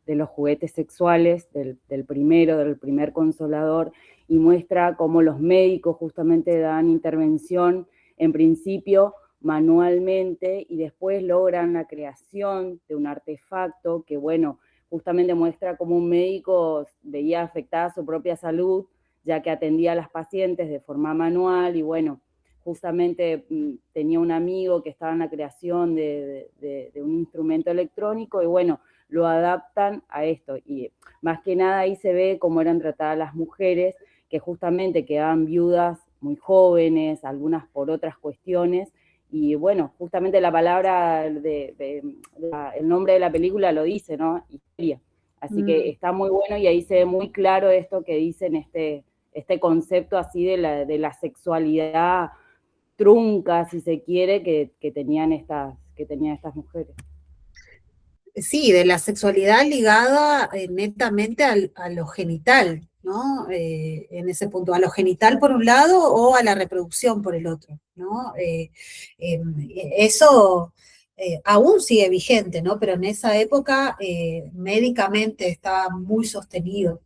los juguetes sexuales, del primer Consolador, y muestra cómo los médicos justamente dan intervención, en principio, manualmente y después logran la creación de un artefacto que, bueno, justamente muestra cómo un médico veía afectada su propia salud, ya que atendía a las pacientes de forma manual y, bueno, justamente tenía un amigo que estaba en la creación de un instrumento electrónico y, bueno, lo adaptan a esto. Y más que nada ahí se ve cómo eran tratadas las mujeres, que justamente quedaban viudas muy jóvenes, algunas por otras cuestiones, y bueno, justamente la palabra, el nombre de la película lo dice, ¿no? Histeria. Así que está muy bueno y ahí se ve muy claro esto que dicen, este concepto así de la sexualidad trunca, si se quiere, que tenían estas mujeres. Sí, de la sexualidad ligada netamente a lo genital, ¿no? En ese punto, a lo genital por un lado o a la reproducción por el otro, ¿no? Eso aún sigue vigente, ¿no? Pero en esa época médicamente estaba muy sostenido.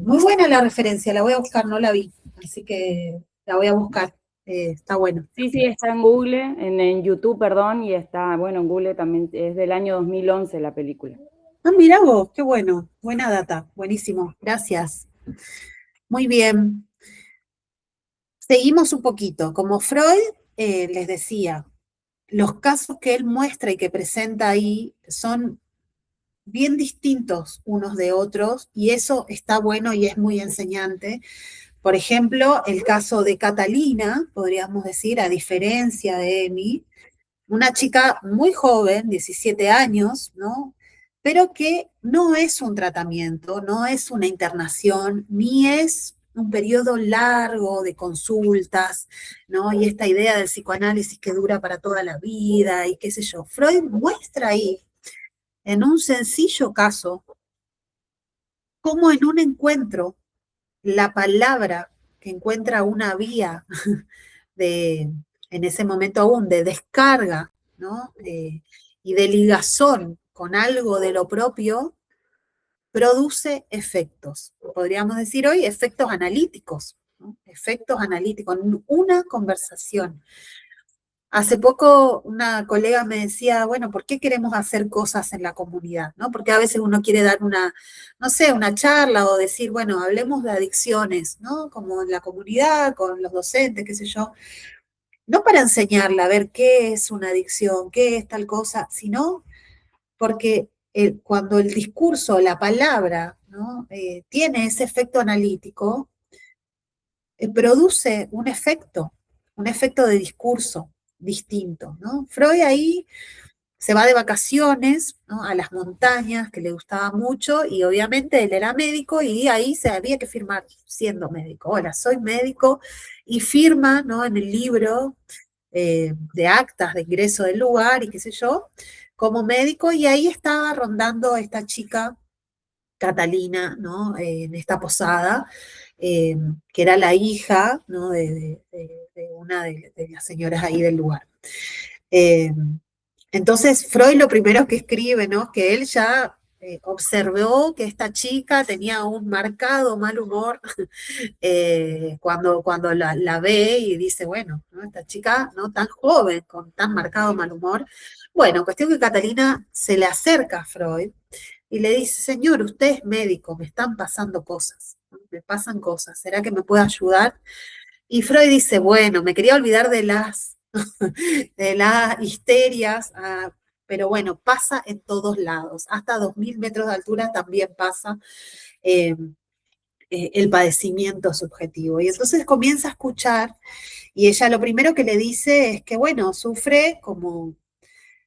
Muy buena la referencia, la voy a buscar, no la vi, así que la voy a buscar, está bueno. Sí, está en Google, en YouTube, perdón, y está, bueno, en Google también, es del año 2011 la película. Ah, mirá vos, qué bueno, buena data, buenísimo, gracias. Muy bien. Seguimos un poquito. Como Freud les decía, los casos que él muestra y que presenta ahí son bien distintos unos de otros y eso está bueno y es muy enseñante. Por ejemplo, el caso de Catalina, podríamos decir, a diferencia de Amy, una chica muy joven, 17 años, ¿no? Pero que no es un tratamiento, no es una internación, ni es un periodo largo de consultas, ¿no? Y esta idea del psicoanálisis que dura para toda la vida y qué sé yo. Freud muestra ahí, en un sencillo caso, cómo en un encuentro, la palabra que encuentra una vía en ese momento aún, de descarga, ¿no? Y de ligazón con algo de lo propio, produce efectos. Podríamos decir hoy efectos analíticos, ¿no? Efectos analíticos en una conversación. Hace poco una colega me decía, bueno, ¿por qué queremos hacer cosas en la comunidad? ¿No? Porque a veces uno quiere dar no sé, una charla o decir, bueno, hablemos de adicciones, ¿no? Como en la comunidad, con los docentes, qué sé yo. No para enseñarla a ver qué es una adicción, qué es tal cosa, sino porque cuando el discurso, la palabra, ¿no? Tiene ese efecto analítico, produce un efecto de discurso distinto, ¿no? Freud ahí se va de vacaciones, ¿no? A las montañas, que le gustaba mucho, y obviamente él era médico y ahí se había que firmar siendo médico. Hola, soy médico, y firma, ¿no? En el libro de actas de ingreso del lugar y qué sé yo, como médico, y ahí estaba rondando esta chica, Catalina, ¿no? En esta posada, que era la hija, ¿no? de una de las señoras ahí del lugar. Entonces, Freud lo primero que escribe, ¿no? Que él ya observó que esta chica tenía un marcado mal humor cuando la ve y dice, bueno, ¿no? Esta chica no tan joven, con tan marcado mal humor. Bueno, cuestión que Catalina se le acerca a Freud y le dice, señor, usted es médico, me están pasando cosas, ¿no? Me pasan cosas, ¿será que me puede ayudar? Y Freud dice, bueno, me quería olvidar de las histerias, pero bueno, pasa en todos lados, hasta 2000 metros de altura también pasa el padecimiento subjetivo. Y entonces comienza a escuchar, y ella lo primero que le dice es que, bueno, sufre como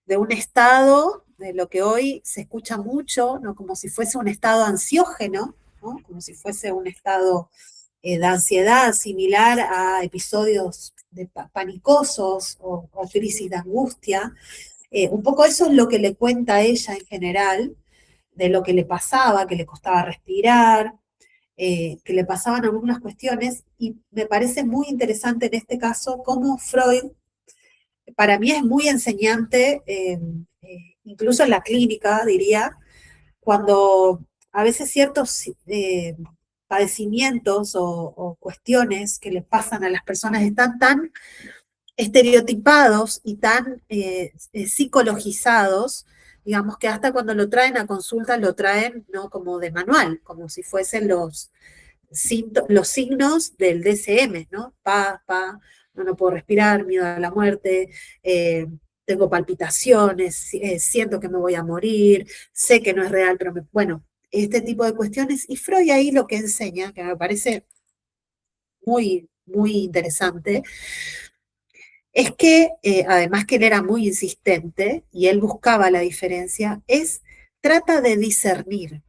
de un estado, de lo que hoy se escucha mucho, ¿no? Como si fuese un estado ansiógeno, ¿no? Como si fuese un estado de ansiedad similar a episodios de panicosos o crisis de angustia. Un poco eso es lo que le cuenta a ella en general, de lo que le pasaba, que le costaba respirar, que le pasaban algunas cuestiones, y me parece muy interesante en este caso cómo Freud, para mí es muy enseñante, incluso en la clínica, diría, cuando a veces ciertos padecimientos o cuestiones que les pasan a las personas están tan estereotipados y tan psicologizados, digamos que hasta cuando lo traen a consulta lo traen, ¿no?, como de manual, como si fuesen los signos del DSM, ¿no? No puedo respirar, miedo a la muerte, tengo palpitaciones, siento que me voy a morir, sé que no es real, pero bueno, este tipo de cuestiones. Y Freud ahí lo que enseña, que me parece muy, muy interesante, es que, además que él era muy insistente y él buscaba la diferencia, trata de discernir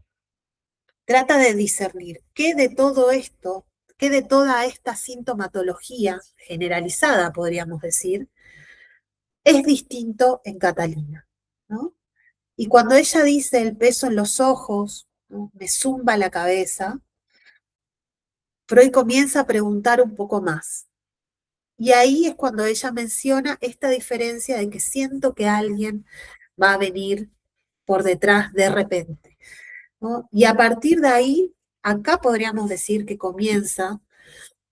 qué de todo esto, qué de toda esta sintomatología generalizada, podríamos decir, es distinto en Catalina, ¿no? Y cuando ella dice el peso en los ojos, ¿no?, me zumba la cabeza, Freud comienza a preguntar un poco más. Y ahí es cuando ella menciona esta diferencia de que siento que alguien va a venir por detrás de repente, ¿no? Y a partir de ahí, acá podríamos decir que comienza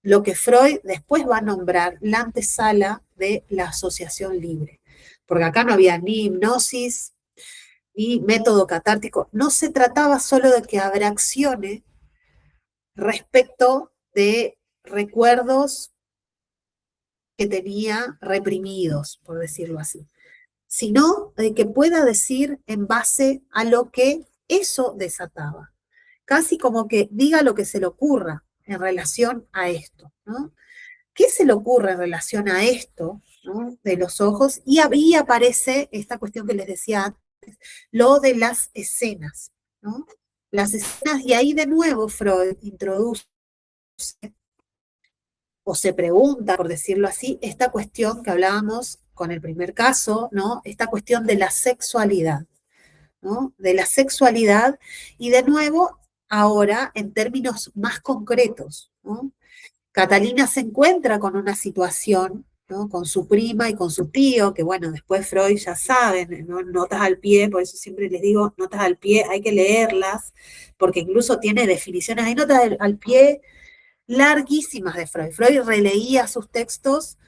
lo que Freud después va a nombrar la antesala de la asociación libre. Porque acá no había ni hipnosis, ni método catártico. No se trataba solo de que abraccione respecto de recuerdos que tenía reprimidos, por decirlo así, sino de que pueda decir en base a lo que eso desataba. Casi como que diga lo que se le ocurra en relación a esto, ¿no? ¿Qué se le ocurre en relación a esto, ¿no?, de los ojos? Y ahí aparece esta cuestión que les decía antes, lo de las escenas, ¿no? Las escenas, y ahí de nuevo Freud introduce o se pregunta, por decirlo así, esta cuestión que hablábamos con el primer caso, ¿no?, esta cuestión de la sexualidad, ¿no?, de la sexualidad, y de nuevo, ahora en términos más concretos, ¿no? Catalina se encuentra con una situación, ¿no?, con su prima y con su tío, que bueno, después Freud ya saben, ¿no?, notas al pie, por eso siempre les digo, notas al pie, hay que leerlas, porque incluso tiene definiciones, hay notas al pie larguísimas de Freud. Freud releía sus textos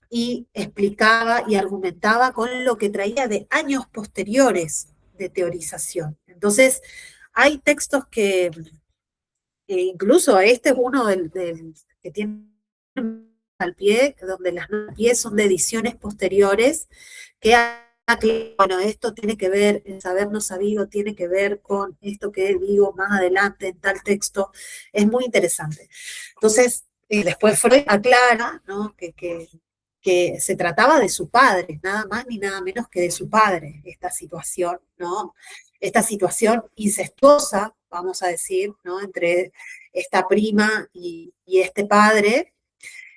y explicaba y argumentaba con lo que traía de años posteriores de teorización. Entonces, hay textos que incluso este es uno que tiene al pie, donde las notas al pie son de ediciones posteriores, que bueno, esto tiene que ver, el saber no sabido tiene que ver con esto que digo más adelante en tal texto, es muy interesante. Entonces, después Freud aclara, ¿no?, que se trataba de su padre, nada más ni nada menos que de su padre, esta situación, ¿no? Esta situación incestuosa, vamos a decir, ¿no?, entre esta prima y este padre,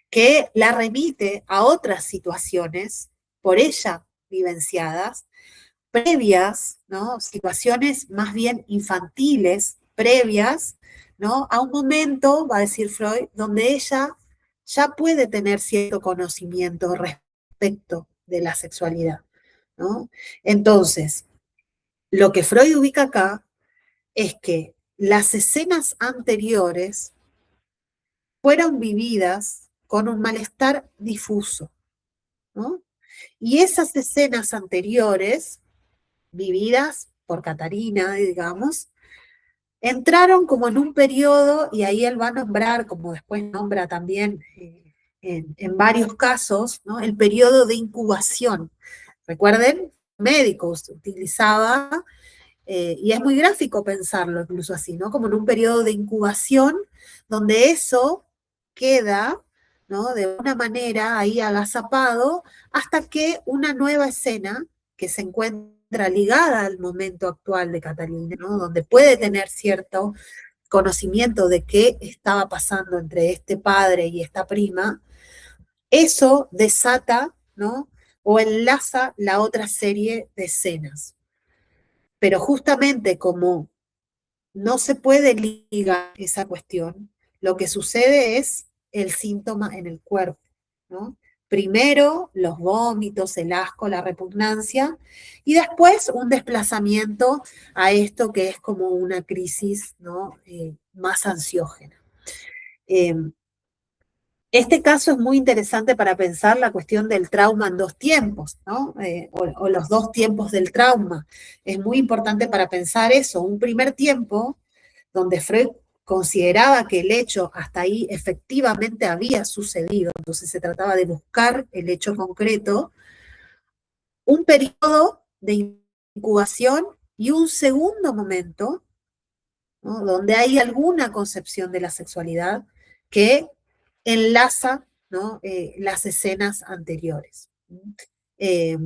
que la remite a otras situaciones por ella vivenciadas, previas, ¿no?, situaciones más bien infantiles, previas, ¿no?, a un momento, va a decir Freud, donde ella ya puede tener cierto conocimiento respecto de la sexualidad, ¿no? Entonces, lo que Freud ubica acá es que las escenas anteriores fueron vividas con un malestar difuso, ¿no? Y esas escenas anteriores, vividas por Catarina, digamos, entraron como en un periodo, y ahí él va a nombrar, como después nombra también en varios casos, ¿no?, el periodo de incubación. Recuerden, médicos utilizaba, y es muy gráfico pensarlo incluso así, ¿no?, como en un periodo de incubación, donde eso queda, ¿no?, de una manera ahí agazapado, hasta que una nueva escena que se encuentra ligada al momento actual de Catalina, ¿no?, donde puede tener cierto conocimiento de qué estaba pasando entre este padre y esta prima, eso desata, ¿no?, o enlaza la otra serie de escenas. Pero justamente como no se puede ligar esa cuestión, lo que sucede es el síntoma en el cuerpo, ¿no? Primero los vómitos, el asco, la repugnancia, y después un desplazamiento a esto que es como una crisis, ¿no?, más ansiógena. Este caso es muy interesante para pensar la cuestión del trauma en dos tiempos, ¿no? O los dos tiempos del trauma. Es muy importante para pensar eso. Un primer tiempo donde Freud consideraba que el hecho hasta ahí efectivamente había sucedido, entonces se trataba de buscar el hecho concreto, un periodo de incubación y un segundo momento, ¿no? Donde hay alguna concepción de la sexualidad que enlaza, ¿no? Las escenas anteriores. Eh,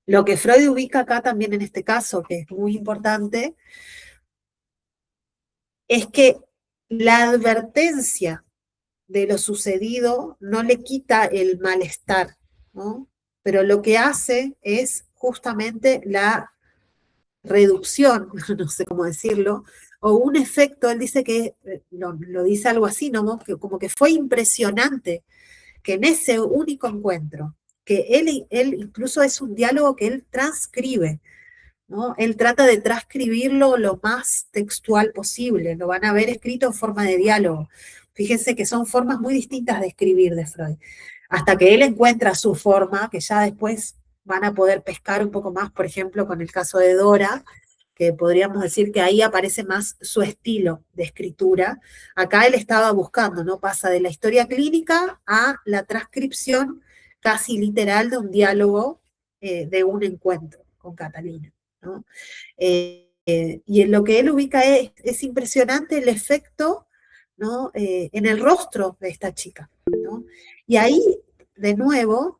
lo que Freud ubica acá también en este caso, que es muy importante, es que la advertencia de lo sucedido no le quita el malestar, ¿no? Pero lo que hace es justamente la reducción, no sé cómo decirlo, o un efecto, él dice que, lo dice algo así, ¿no? Que como que fue impresionante que en ese único encuentro, que él incluso es un diálogo que él transcribe, ¿no? Él trata de transcribirlo lo más textual posible, lo van a ver escrito en forma de diálogo. Fíjense que son formas muy distintas de escribir de Freud, hasta que él encuentra su forma, que ya después van a poder pescar un poco más, por ejemplo, con el caso de Dora, que podríamos decir que ahí aparece más su estilo de escritura. Acá él estaba buscando, ¿no? Pasa de la historia clínica a la transcripción casi literal de un diálogo, de un encuentro con Catalina, ¿no? Y en lo que él ubica es impresionante el efecto, ¿no? En el rostro de esta chica, ¿no? Y ahí, de nuevo,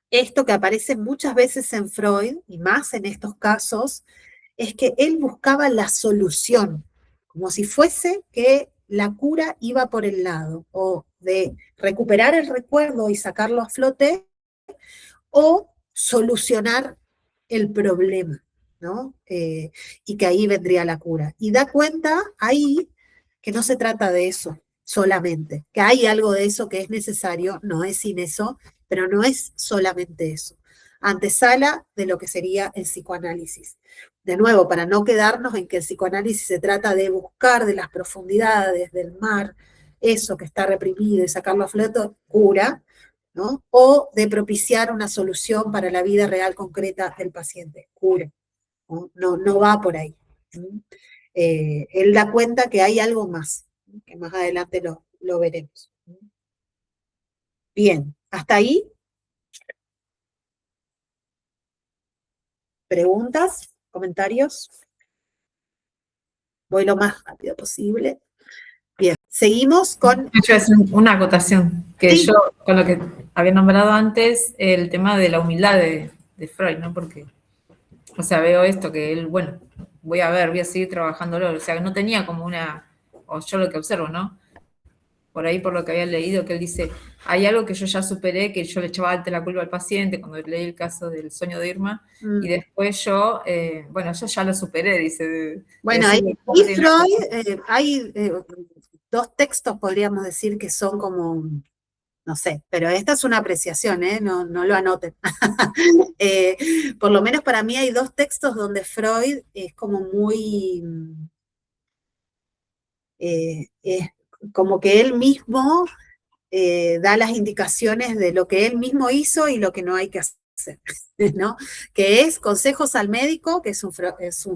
esto que aparece muchas veces en Freud, y más en estos casos, es que él buscaba la solución, como si fuese que la cura iba por el lado, o de recuperar el recuerdo y sacarlo a flote, o solucionar el problema, ¿no? Y que ahí vendría la cura. Y da cuenta ahí que no se trata de eso solamente, que hay algo de eso que es necesario, no es sin eso, pero no es solamente eso. Antesala de lo que sería el psicoanálisis. De nuevo, para no quedarnos en que el psicoanálisis se trata de buscar de las profundidades del mar eso que está reprimido y sacarlo a flote, cura, ¿no? O de propiciar una solución para la vida real concreta del paciente, cura, ¿no? No va por ahí. Él da cuenta que hay algo más, ¿no? Que más adelante lo veremos. Bien, hasta ahí. ¿Preguntas? ¿Comentarios? Voy lo más rápido posible. Bien, seguimos con... Yo voy a hacer una acotación, que Sí. yo, con lo que había nombrado antes, el tema de la humildad de Freud, ¿no? Porque, o sea, veo esto, que él, bueno, voy a seguir trabajándolo, o sea, que no tenía como una, o yo lo que observo, ¿no? Por ahí, por lo que había leído, que él dice, hay algo que yo ya superé, que yo le echaba alta la culpa al paciente, cuando leí el caso del sueño de Irma, y después yo, bueno, yo ya lo superé, dice. Bueno, ahí Freud, hay dos textos, podríamos decir, que son como, no sé, pero esta es una apreciación, no lo anoten. Por lo menos para mí hay dos textos donde Freud es como muy, es como que él mismo da las indicaciones de lo que él mismo hizo y lo que no hay que hacer, ¿no? Que es Consejos al médico, que es un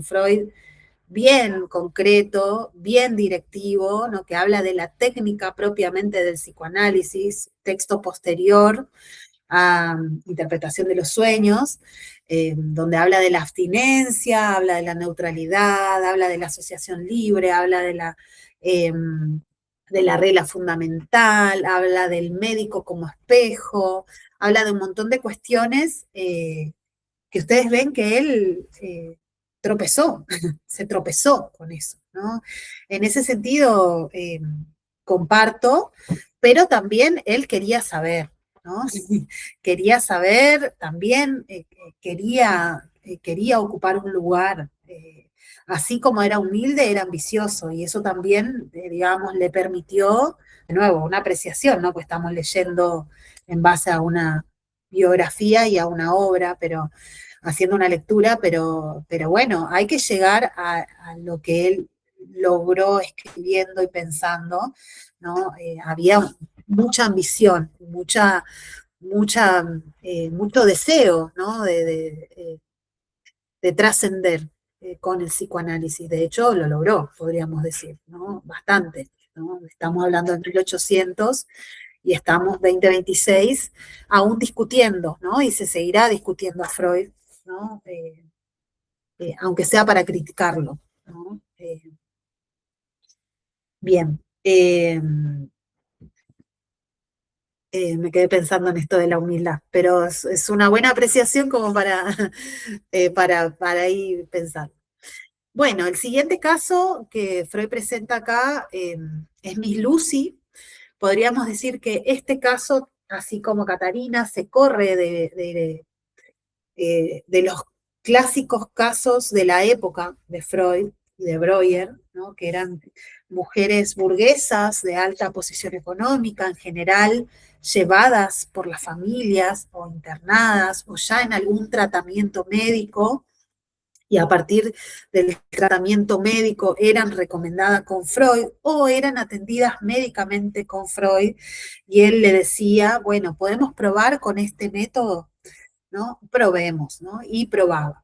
Freud bien concreto, bien directivo, ¿no? Que habla de la técnica propiamente del psicoanálisis, texto posterior a Interpretación de los sueños, donde habla de la abstinencia, habla de la neutralidad, habla de la asociación libre, habla de la regla fundamental, habla del médico como espejo, habla de un montón de cuestiones que ustedes ven que él tropezó, se tropezó con eso, ¿no? En ese sentido, comparto, pero también él quería saber, ¿no? Quería saber, también quería ocupar un lugar, así como era humilde, era ambicioso, y eso también, digamos, le permitió, de nuevo, una apreciación, ¿no? Pues estamos leyendo en base a una biografía y a una obra, pero haciendo una lectura, pero bueno, hay que llegar a lo que él logró escribiendo y pensando, ¿no? Había mucha ambición, mucho deseo, ¿no? de trascender con el psicoanálisis. De hecho, lo logró, podríamos decir, ¿no? Bastante, ¿no? Estamos hablando de 1800 y estamos 2026 aún discutiendo, ¿no? Y se seguirá discutiendo a Freud, ¿no? Aunque sea para criticarlo, ¿no? Bien. Me quedé pensando en esto de la humildad, pero es una buena apreciación como para ir pensando. Bueno, el siguiente caso que Freud presenta acá es Miss Lucy. Podríamos decir que este caso, así como Catarina, se corre de los clásicos casos de la época de Freud y de Breuer, ¿no? Que eran mujeres burguesas de alta posición económica en general, llevadas por las familias o internadas o ya en algún tratamiento médico, y a partir del tratamiento médico eran recomendadas con Freud o eran atendidas médicamente con Freud, y él le decía, bueno, ¿podemos probar con este método? ¿No? Probemos, ¿no? Y probaba.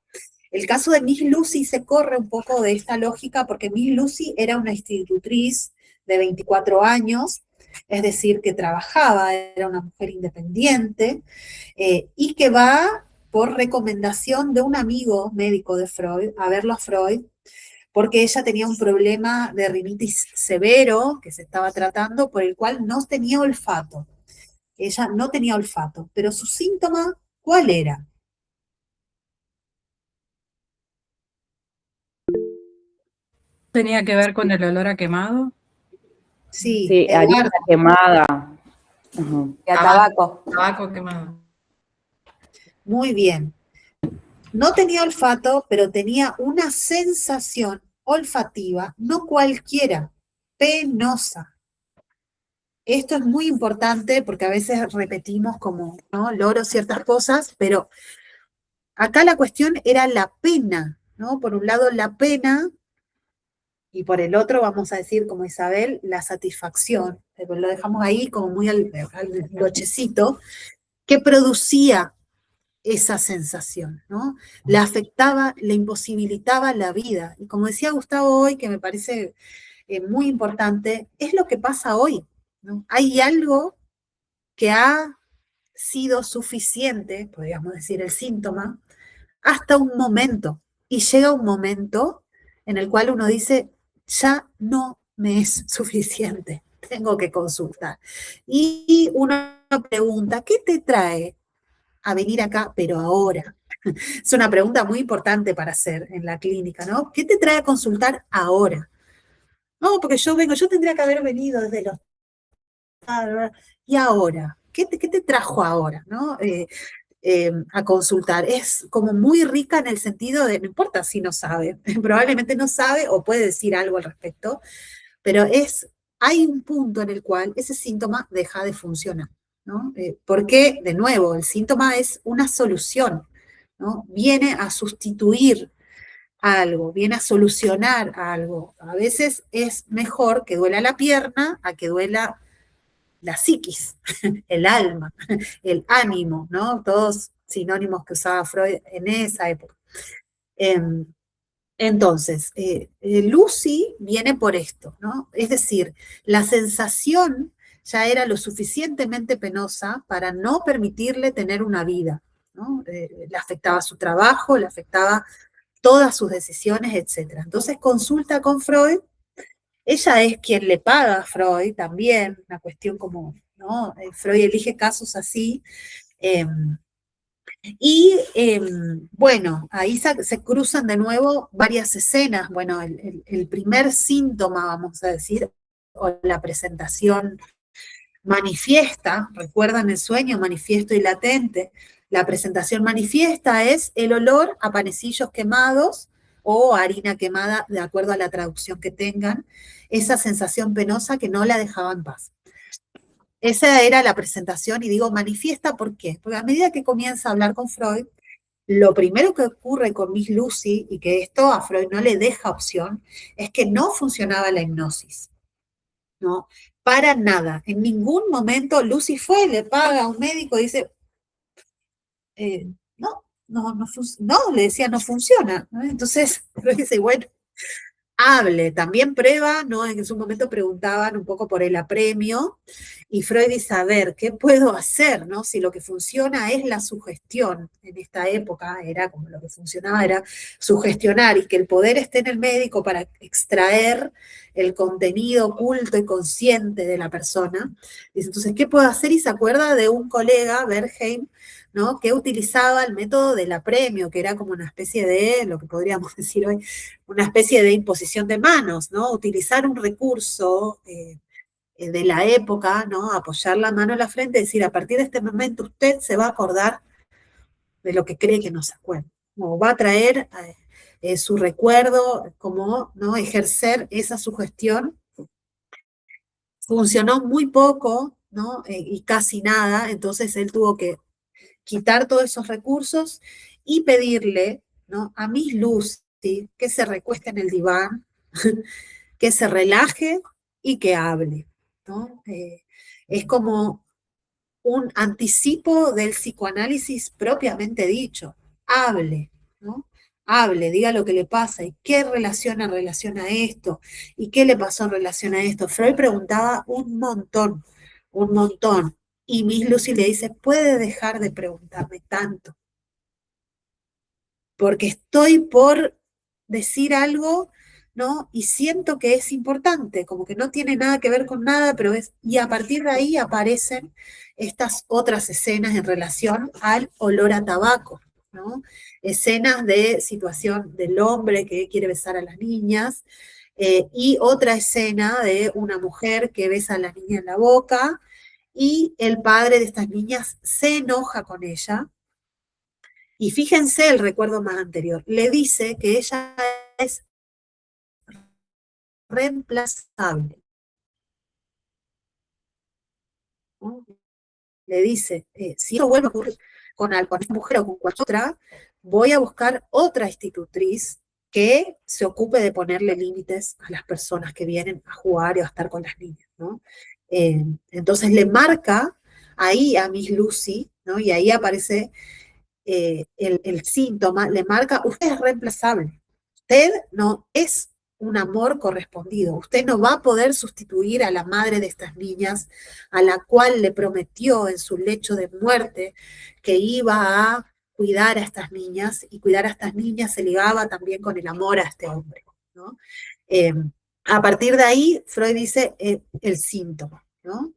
El caso de Miss Lucy se corre un poco de esta lógica porque Miss Lucy era una institutriz de 24 años, es decir, que trabajaba, era una mujer independiente, y que va por recomendación de un amigo médico de Freud, a verlo a Freud, porque ella tenía un problema de rinitis severo que se estaba tratando, por el cual no tenía olfato. Ella no tenía olfato, pero su síntoma, ¿cuál era? ¿Tenía que ver con el olor a quemado? Sí, Sí, harina Eduardo. quemada. Ujú. Y a tabaco. Tabaco quemado. Muy bien. No tenía olfato, pero tenía una sensación olfativa, no cualquiera, penosa. Esto es muy importante porque a veces repetimos como, ¿no? Loro ciertas cosas, pero acá la cuestión era la pena, ¿no? Por un lado la pena y por el otro, vamos a decir como Isabel, la satisfacción. Lo dejamos ahí como muy al brochecito, que producía esa sensación, ¿no? La afectaba, le imposibilitaba la vida. Y como decía Gustavo hoy, que me parece muy importante, es lo que pasa hoy, ¿no? Hay algo que ha sido suficiente, podríamos decir el síntoma, hasta un momento. Y llega un momento en el cual uno dice, ya no me es suficiente, tengo que consultar. Y uno pregunta, ¿qué te trae a venir acá, pero ahora? Es una pregunta muy importante para hacer en la clínica, ¿no? ¿Qué te trae a consultar ahora? No, porque yo tendría que haber venido desde los... ¿Y ahora? ¿Qué te trajo ahora, no? A consultar. Es como muy rica en el sentido de, no importa si no sabe, probablemente no sabe o puede decir algo al respecto, pero hay un punto en el cual ese síntoma deja de funcionar, ¿no? Porque, de nuevo, el síntoma es una solución, ¿no? Viene a sustituir algo, viene a solucionar algo. A veces es mejor que duela la pierna a que duela la psiquis, el alma, el ánimo, ¿no? Todos sinónimos que usaba Freud en esa época. Entonces, Lucy viene por esto, ¿no? Es decir, la sensación ya era lo suficientemente penosa para no permitirle tener una vida, ¿no? Le afectaba su trabajo, le afectaba todas sus decisiones, etc. Entonces consulta con Freud. Ella es quien le paga a Freud también, una cuestión como, ¿no? Freud elige casos así. Bueno, ahí se cruzan de nuevo varias escenas. Bueno, el primer síntoma, vamos a decir, o la presentación manifiesta, recuerdan el sueño manifiesto y latente. La presentación manifiesta es el olor a panecillos quemados o harina quemada, de acuerdo a la traducción que tengan, esa sensación penosa que no la dejaba en paz. Esa era la presentación, y digo manifiesta, ¿por qué? Porque a medida que comienza a hablar con Freud, lo primero que ocurre con Miss Lucy, y que esto a Freud no le deja opción, es que no funcionaba la hipnosis, ¿no? Para nada. En ningún momento Lucy fue, le paga a un médico y dice, no, le decía, no funciona, ¿no? Entonces, dice, bueno, hable, también prueba, ¿no? En su momento preguntaban un poco por el apremio, y Freud dice, a ver, ¿qué puedo hacer, no? Si lo que funciona es la sugestión, en esta época era como lo que funcionaba era sugestionar, y que el poder esté en el médico para extraer el contenido oculto y consciente de la persona. Dice, entonces, ¿qué puedo hacer? Y se acuerda de un colega, Bernheim, ¿no? Que utilizaba el método del apremio, que era como una especie de, lo que podríamos decir hoy, una especie de imposición de manos, ¿no? Utilizar un recurso de la época, ¿no? Apoyar la mano en la frente y decir, a partir de este momento usted se va a acordar de lo que cree que no se acuerda, o va a traer su recuerdo, como, ¿no? Ejercer esa sugestión. Funcionó muy poco, ¿no? Y casi nada, entonces él tuvo que quitar todos esos recursos y pedirle, ¿no? A Miss Lucy que se recueste en el diván, que se relaje y que hable, ¿no? Es como un anticipo del psicoanálisis propiamente dicho. Hable, ¿no? Hable, diga lo que le pasa y qué relación en relación a esto y qué le pasó en relación a esto. Freud preguntaba un montón, y Miss Lucy le dice, puede dejar de preguntarme tanto, porque estoy por decir algo, ¿no? Y siento que es importante, como que no tiene nada que ver con nada, pero es, y a partir de ahí aparecen estas otras escenas en relación al olor a tabaco, ¿no? Escenas de situación del hombre que quiere besar a las niñas, y otra escena de una mujer que besa a la niña en la boca, y el padre de estas niñas se enoja con ella. Y fíjense el recuerdo más anterior. Le dice que ella es reemplazable, ¿no? Le dice, si esto vuelve a ocurrir con esta mujer o con cualquier otra, voy a buscar otra institutriz que se ocupe de ponerle límites a las personas que vienen a jugar y a estar con las niñas, ¿no? Entonces le marca ahí a Miss Lucy, ¿no? Y ahí aparece el síntoma, le marca, usted es reemplazable, usted no es un amor correspondido, usted no va a poder sustituir a la madre de estas niñas, a la cual le prometió en su lecho de muerte que iba a cuidar a estas niñas, y cuidar a estas niñas se ligaba también con el amor a este hombre, ¿no? A partir de ahí, Freud dice el síntoma, ¿no?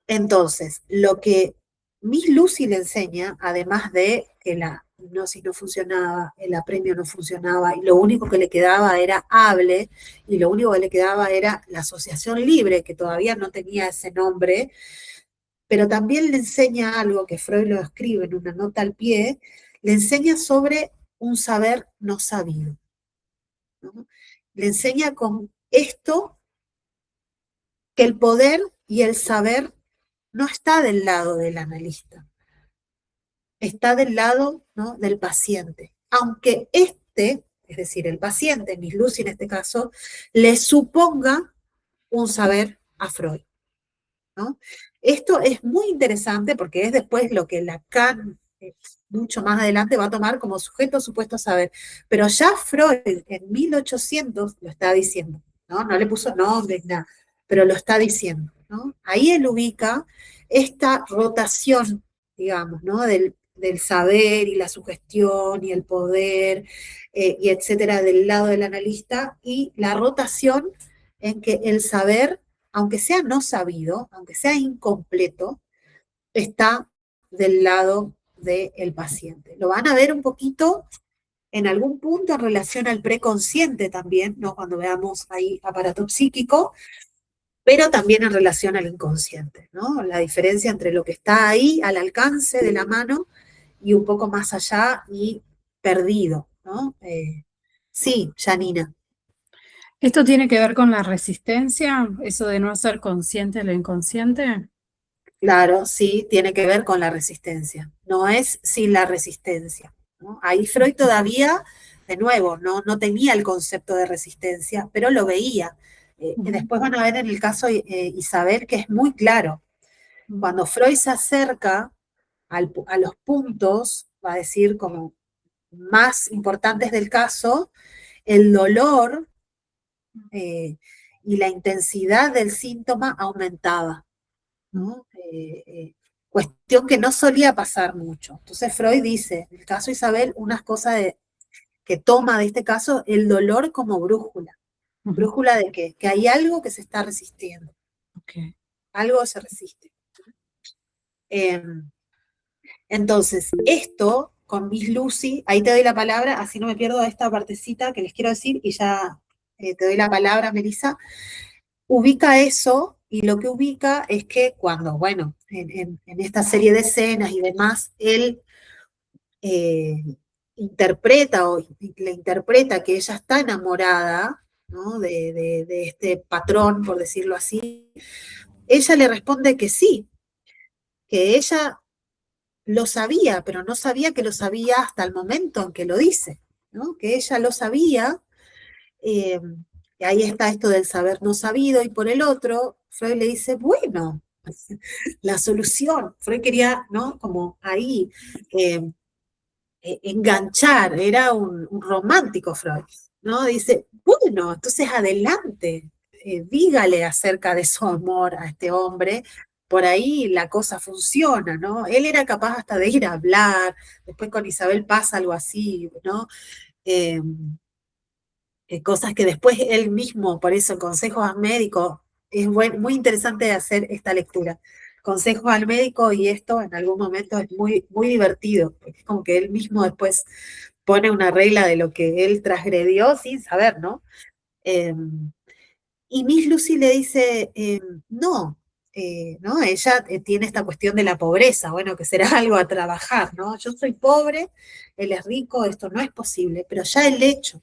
Entonces, lo que Miss Lucy le enseña, además de que la hipnosis no funcionaba, el apremio no funcionaba, y lo único que le quedaba era hable, y lo único que le quedaba era la asociación libre, que todavía no tenía ese nombre, pero también le enseña algo que Freud lo escribe en una nota al pie, le enseña sobre un saber no sabido, ¿no? Le enseña con esto que el poder y el saber no está del lado del analista, está del lado, ¿no? del paciente. Aunque este, es decir, el paciente, Miss Lucy en este caso, le suponga un saber a Freud, ¿no? Esto es muy interesante porque es después lo que Lacan, mucho más adelante, va a tomar como sujeto supuesto saber. Pero ya Freud en 1800 lo está diciendo, ¿no? No le puso nombre, nada, pero lo está diciendo, ¿no? Ahí él ubica esta rotación, digamos, ¿no? del saber y la sugestión y el poder, y etcétera, del lado del analista, y la rotación en que el saber, aunque sea no sabido, aunque sea incompleto, está del lado del paciente. Lo van a ver un poquito en algún punto en relación al preconsciente también, ¿no? Cuando veamos ahí aparato psíquico, pero también en relación al inconsciente, ¿no? La diferencia entre lo que está ahí al alcance de la mano y un poco más allá y perdido, ¿no? Sí, Janina. ¿Esto tiene que ver con la resistencia? ¿Eso de no ser consciente de lo inconsciente? Claro, sí, tiene que ver con la resistencia. No es sin la resistencia, ¿no? Ahí Freud todavía, de nuevo, no tenía el concepto de resistencia, pero lo veía. Después van a ver en el caso Isabel que es muy claro. Cuando Freud se acerca a los puntos, va a decir como más importantes del caso, el dolor y la intensidad del síntoma aumentaba, ¿no? Cuestión que no solía pasar mucho. Entonces Freud dice, en el caso Isabel, unas cosas que toma de este caso el dolor como brújula. Brújula de que hay algo que se está resistiendo. Okay. Algo se resiste. Entonces, esto con Miss Lucy, ahí te doy la palabra, así no me pierdo esta partecita que les quiero decir, y ya te doy la palabra, Melissa. Ubica eso, y lo que ubica es que cuando, bueno, en esta serie de escenas y demás, él interpreta o le interpreta que ella está enamorada, ¿no? de este patrón, por decirlo así, ella le responde que sí, que ella lo sabía, pero no sabía que lo sabía hasta el momento en que lo dice, ¿no? Que ella lo sabía, y ahí está esto del saber no sabido, y por el otro, Freud le dice, bueno, la solución, Freud quería, ¿no? Como ahí enganchar, era un romántico Freud, ¿no? Dice, bueno, entonces adelante, dígale acerca de su amor a este hombre, por ahí la cosa funciona, ¿no? Él era capaz hasta de ir a hablar, después con Isabel pasa algo así, ¿no? Cosas que después él mismo, por eso consejos al médico, es muy interesante hacer esta lectura. Consejos al médico, y esto en algún momento es muy, muy divertido, porque es como que él mismo después pone una regla de lo que él transgredió sin saber, ¿no? Y Miss Lucy le dice, no, ¿no? Ella tiene esta cuestión de la pobreza, bueno, que será algo a trabajar, ¿no? Yo soy pobre, él es rico, esto no es posible, pero ya el hecho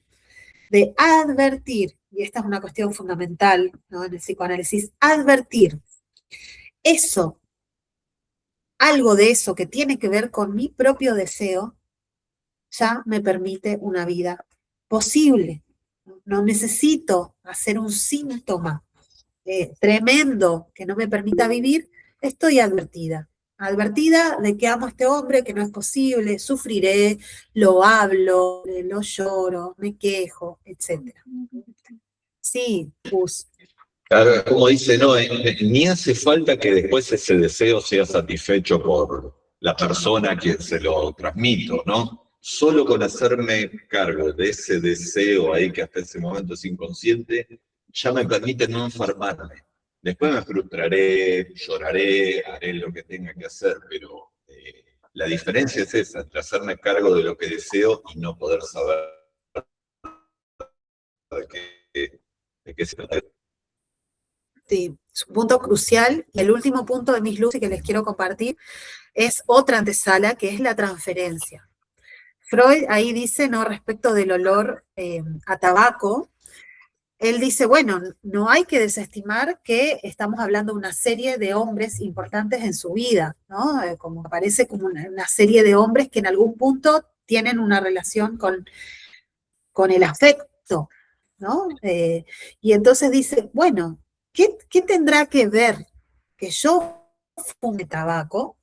de advertir, y esta es una cuestión fundamental, ¿no? En el psicoanálisis, advertir eso, algo de eso que tiene que ver con mi propio deseo, ya me permite una vida posible. No necesito hacer un síntoma tremendo que no me permita vivir, estoy advertida. Advertida de que amo a este hombre, que no es posible, sufriré, lo hablo, lo lloro, me quejo, etc. Sí, Gus. Claro, como dice, no, ni hace falta que después ese deseo sea satisfecho por la persona a quien se lo transmito, ¿no? Solo con hacerme cargo de ese deseo ahí que hasta ese momento es inconsciente, ya me permite no enfermarme. Después me frustraré, lloraré, haré lo que tenga que hacer, pero la diferencia es esa, entre hacerme cargo de lo que deseo y no poder saber de qué se trata. Sí, es un punto crucial. Y el último punto de Miss Lucy que les quiero compartir es otra antesala, que es la transferencia. Freud ahí dice, ¿no? Respecto del olor a tabaco, él dice, bueno, no hay que desestimar que estamos hablando de una serie de hombres importantes en su vida, ¿no? Como aparece como una serie de hombres que en algún punto tienen una relación con el afecto, ¿no? Y entonces dice, bueno, ¿qué tendrá que ver que yo fume tabaco,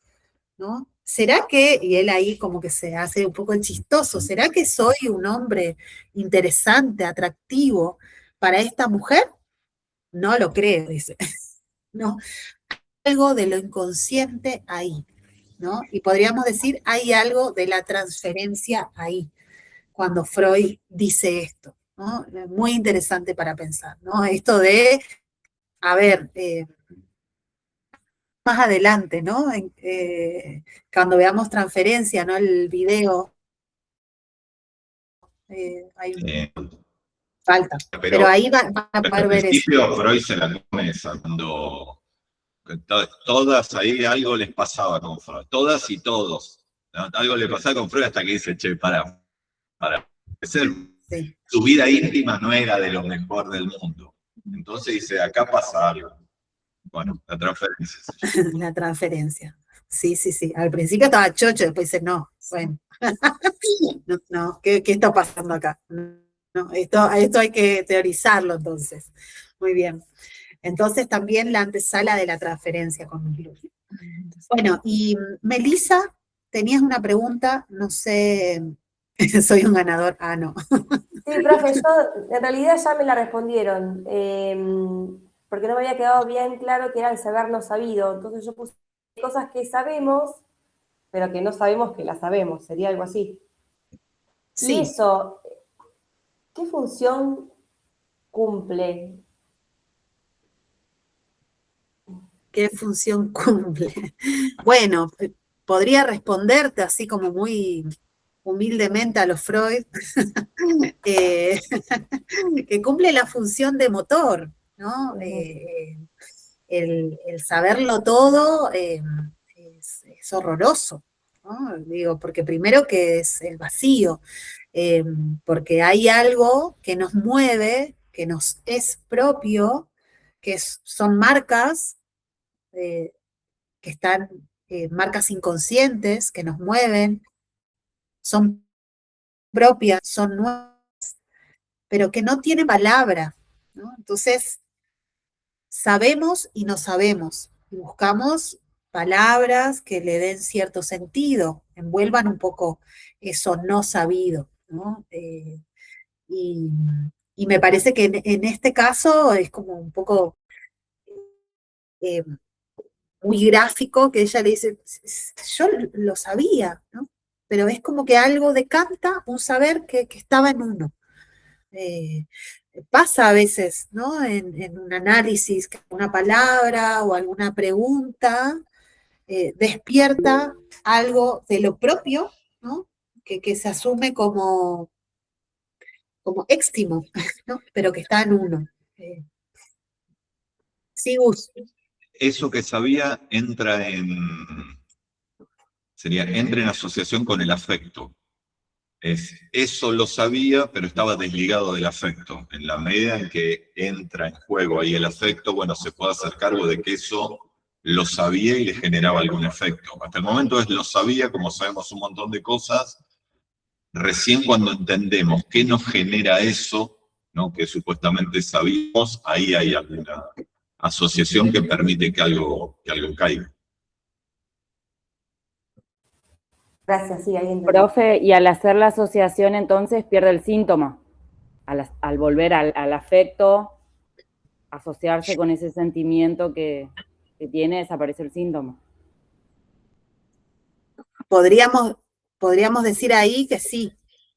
¿no? ¿Será que, y él ahí como que se hace un poco el chistoso, ¿será que soy un hombre interesante, atractivo para esta mujer? No lo creo, dice. No, algo de lo inconsciente ahí, ¿no? Y podríamos decir, hay algo de la transferencia ahí, cuando Freud dice esto, ¿no? Muy interesante para pensar, ¿no? Esto de, a ver, más adelante, ¿no? Cuando veamos transferencia, ¿no? El video, hay falta. Pero ahí van a poder ver eso. Al principio Freud se la come sacando, todas ahí algo les pasaba con Freud, todas y todos, ¿no? Algo le pasaba con Freud hasta que dice, che, para ser, sí. Su vida íntima no era de lo mejor del mundo. Entonces dice, acá pasa algo. Bueno, la transferencia. La transferencia. Sí, sí, sí. Al principio estaba chocho, después dice, no, bueno. No, ¿qué está pasando acá? No, esto hay que teorizarlo entonces. Muy bien. Entonces también la antesala de la transferencia con luz. Bueno, y Melissa, tenías una pregunta, no sé, soy un ganador, no. Sí, profe, yo en realidad ya me la respondieron, porque no me había quedado bien claro que era el saber no sabido. Entonces yo puse cosas que sabemos, pero que no sabemos que las sabemos, sería algo así. Sí. Y eso, ¿qué función cumple? ¿Qué función cumple? Bueno, podría responderte así como muy humildemente a los Freud, que cumple la función de motor, ¿no? El saberlo todo es horroroso, ¿no? Digo, porque primero que es el vacío, porque hay algo que nos mueve, que nos es propio, que son marcas, que están, marcas inconscientes que nos mueven, son propias, son nuevas, pero que no tienen palabra, ¿no? Entonces, sabemos y no sabemos, y buscamos palabras que le den cierto sentido, envuelvan un poco eso no sabido, ¿no? Y, y me parece que en este caso es como un poco eh, muy gráfico, que ella le dice, yo lo sabía, ¿no? Pero es como que algo decanta un saber que estaba en uno. Pasa a veces, ¿no? En un análisis, que una palabra o alguna pregunta despierta algo de lo propio, ¿no? Que se asume como éxtimo, ¿no? Pero que está en uno. Sí, Gus. Eso que sabía entra entra en asociación con el afecto. Eso lo sabía, pero estaba desligado del afecto. En la medida en que entra en juego ahí el afecto, bueno, se puede hacer cargo de que eso lo sabía y le generaba algún efecto. Hasta el momento es lo sabía, como sabemos un montón de cosas. Recién cuando entendemos qué nos genera eso, ¿no? Que supuestamente sabíamos, ahí hay alguna asociación que permite que algo caiga. Gracias, sí, ahí entendí. Profe, y al hacer la asociación entonces pierde el síntoma. Al volver al afecto, asociarse con ese sentimiento que tiene, desaparece el síntoma. Podríamos decir ahí que sí,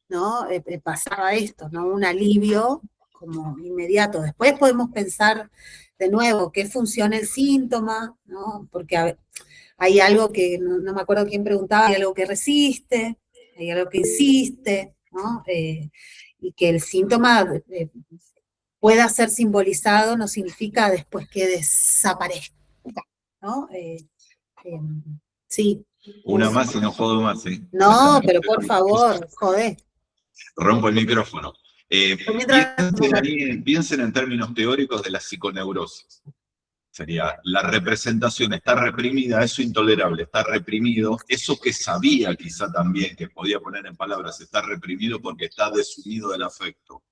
¿no? Pasaba esto, ¿no? Un alivio como inmediato. Después podemos pensar de nuevo qué funciona el síntoma, ¿no? Porque hay algo que, no me acuerdo quién preguntaba, hay algo que resiste, hay algo que insiste, ¿no? Y que el síntoma pueda ser simbolizado no significa después que desaparezca, ¿no? Sí. Una más y no jodo más, ¿eh? No, pero por favor, joder. Rompo el micrófono. Piensen en términos teóricos de la psiconeurosis. Sería, la representación está reprimida, eso intolerable, está reprimido, eso que sabía quizá también, que podía poner en palabras, está reprimido porque está desunido del afecto.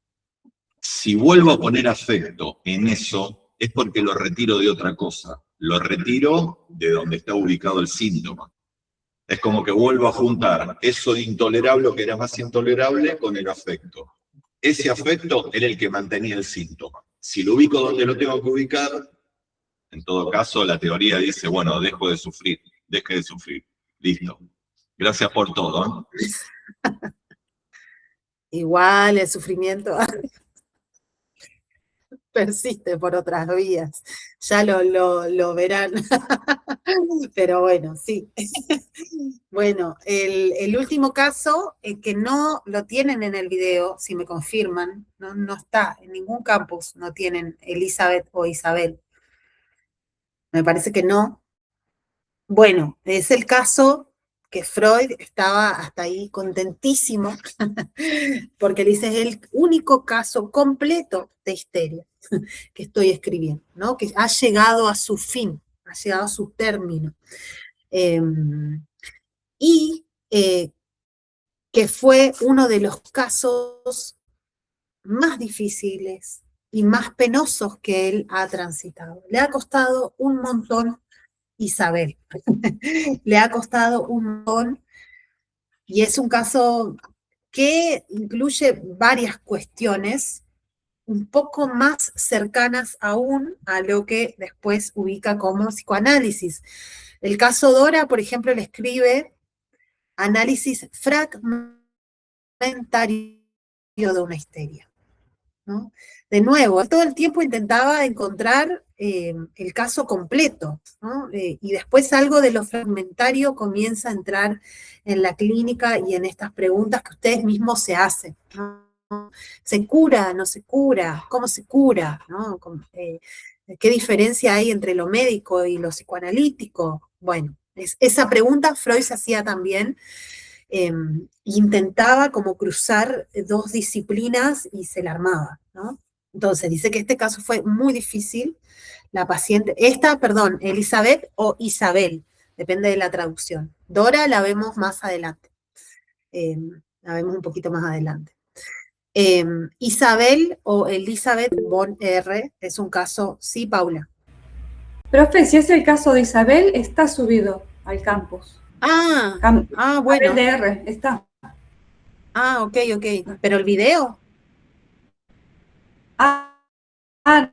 Si vuelvo a poner afecto en eso, es porque lo retiro de otra cosa, lo retiro de donde está ubicado el síntoma. Es como que vuelvo a juntar eso intolerable, que era más intolerable, con el afecto. Ese afecto era el que mantenía el síntoma. Si lo ubico donde lo tengo que ubicar, en todo caso, la teoría dice, bueno, deje de sufrir. Listo. Gracias por todo, ¿eh? Igual el sufrimiento persiste por otras vías. Ya lo verán. Pero bueno, sí. Bueno, el último caso, que no lo tienen en el video, si me confirman, no está en ningún campus, no tienen Elizabeth o Isabel. Me parece que no. Bueno, es el caso que Freud estaba hasta ahí contentísimo, porque dice, es el único caso completo de histeria que estoy escribiendo, ¿no? Que ha llegado a su fin, ha llegado a su término. Y que fue uno de los casos más difíciles y más penosos que él ha transitado. Le ha costado un montón Isabel. Le ha costado un montón y es un caso que incluye varias cuestiones un poco más cercanas aún a lo que después ubica como psicoanálisis. El caso Dora, por ejemplo, le escribe análisis fragmentario de una histeria, ¿no? De nuevo, todo el tiempo intentaba encontrar el caso completo, ¿no? Y después algo de lo fragmentario comienza a entrar en la clínica y en estas preguntas que ustedes mismos se hacen, ¿no? ¿Se cura? ¿No se cura? ¿Cómo se cura? ¿No? ¿Qué diferencia hay entre lo médico y lo psicoanalítico? Bueno, esa pregunta Freud se hacía también. Intentaba como cruzar dos disciplinas y se la armaba, ¿no? Entonces, dice que este caso fue muy difícil. La paciente, Elizabeth o Isabel, depende de la traducción. Dora la vemos más adelante, la vemos un poquito más adelante. Isabel o Elizabeth von R. es un caso, sí, Paula. Profe, si es el caso de Isabel, está subido al campus. Bueno. Isabel DR, está. Ok. ¿Pero el video?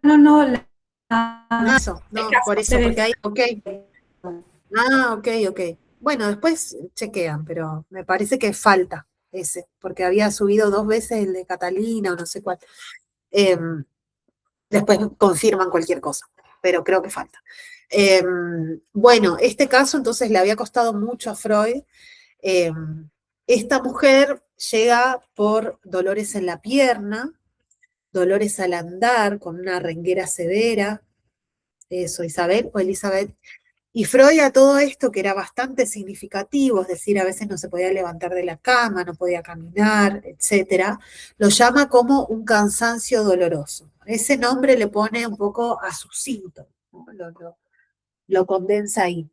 No. Por eso, porque hay, ok. Bueno, después chequean, pero me parece que falta ese, porque había subido 2 veces el de Catalina o no sé cuál. Después confirman cualquier cosa, pero creo que falta. Bueno, este caso entonces le había costado mucho a Freud. Esta mujer llega por dolores en la pierna, dolores al andar, con una renguera severa, eso, Isabel o Elizabeth. Y Freud a todo esto, que era bastante significativo, es decir, a veces no se podía levantar de la cama, no podía caminar, etc., lo llama como un cansancio doloroso. Ese nombre le pone un poco a sus síntomas, ¿no? Lo condensa ahí.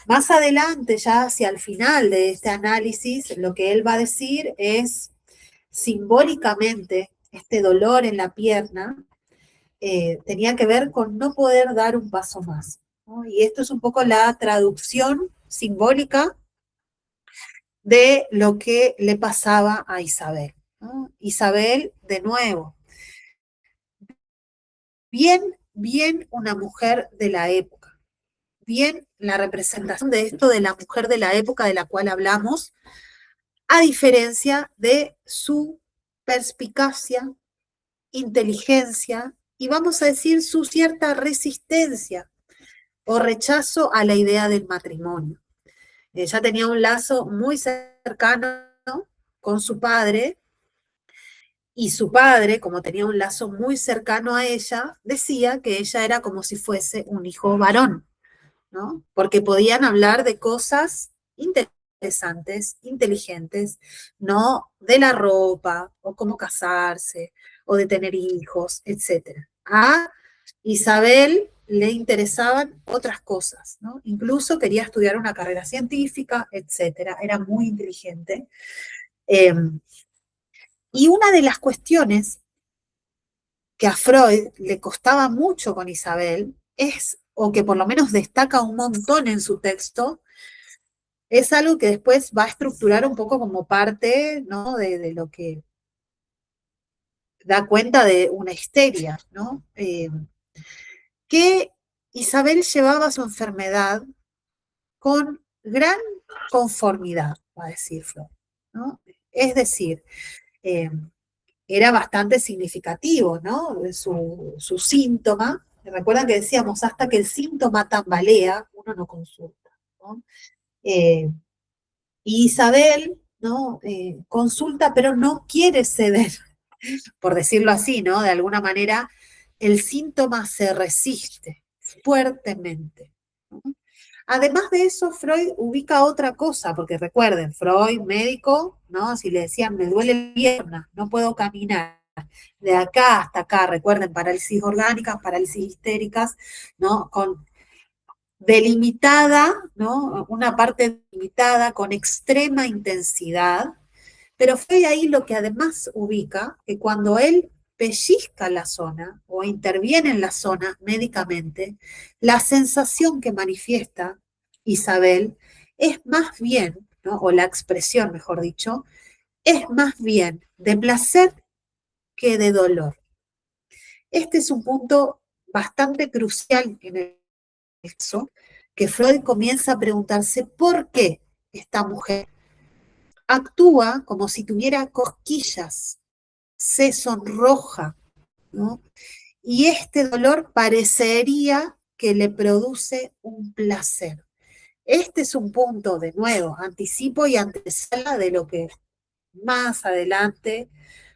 Más adelante, ya hacia el final de este análisis, lo que él va a decir es, simbólicamente, este dolor en la pierna tenía que ver con no poder dar un paso más, ¿no? Y esto es un poco la traducción simbólica de lo que le pasaba a Isabel, ¿no? Isabel, de nuevo, bien una mujer de la época, bien la representación de esto de la mujer de la época de la cual hablamos, a diferencia de su perspicacia, inteligencia y vamos a decir su cierta resistencia o rechazo a la idea del matrimonio. Ella tenía un lazo muy cercano con su padre y su padre, como tenía un lazo muy cercano a ella, decía que ella era como si fuese un hijo varón, ¿no? Porque podían hablar de cosas interesantes, inteligentes, no de la ropa, o cómo casarse, o de tener hijos, etc. A Isabel le interesaban otras cosas, ¿no? Incluso quería estudiar una carrera científica, etc. Era muy inteligente. Y una de las cuestiones que a Freud le costaba mucho con Isabel es, o que por lo menos destaca un montón en su texto, es algo que después va a estructurar un poco como parte, ¿no? de lo que da cuenta de una histeria, ¿no? Que Isabel llevaba su enfermedad con gran conformidad, va a decir Freud, ¿no? Es decir, era bastante significativo, ¿no? Su síntoma. Recuerdan que decíamos, hasta que el síntoma tambalea, uno no consulta, ¿no? Y Isabel, ¿no? Consulta, pero no quiere ceder, por decirlo así, ¿no? De alguna manera, el síntoma se resiste fuertemente, ¿no? Además de eso, Freud ubica otra cosa, porque recuerden, Freud, médico, ¿no? Si le decían, me duele la pierna, no puedo caminar, de acá hasta acá, recuerden, parálisis orgánicas, parálisis histéricas, ¿no? Con delimitada, ¿no? Una parte delimitada con extrema intensidad, pero Freud ahí lo que además ubica, que cuando él pellizca la zona o interviene en la zona médicamente, la sensación que manifiesta Isabel es más bien, ¿no? O la expresión, mejor dicho, es más bien de placer que de dolor. Este es un punto bastante crucial en el caso, que Freud comienza a preguntarse por qué esta mujer actúa como si tuviera cosquillas, se sonroja, ¿no? Y este dolor parecería que le produce un placer. Este es un punto, de nuevo, anticipo y antesala de lo que más adelante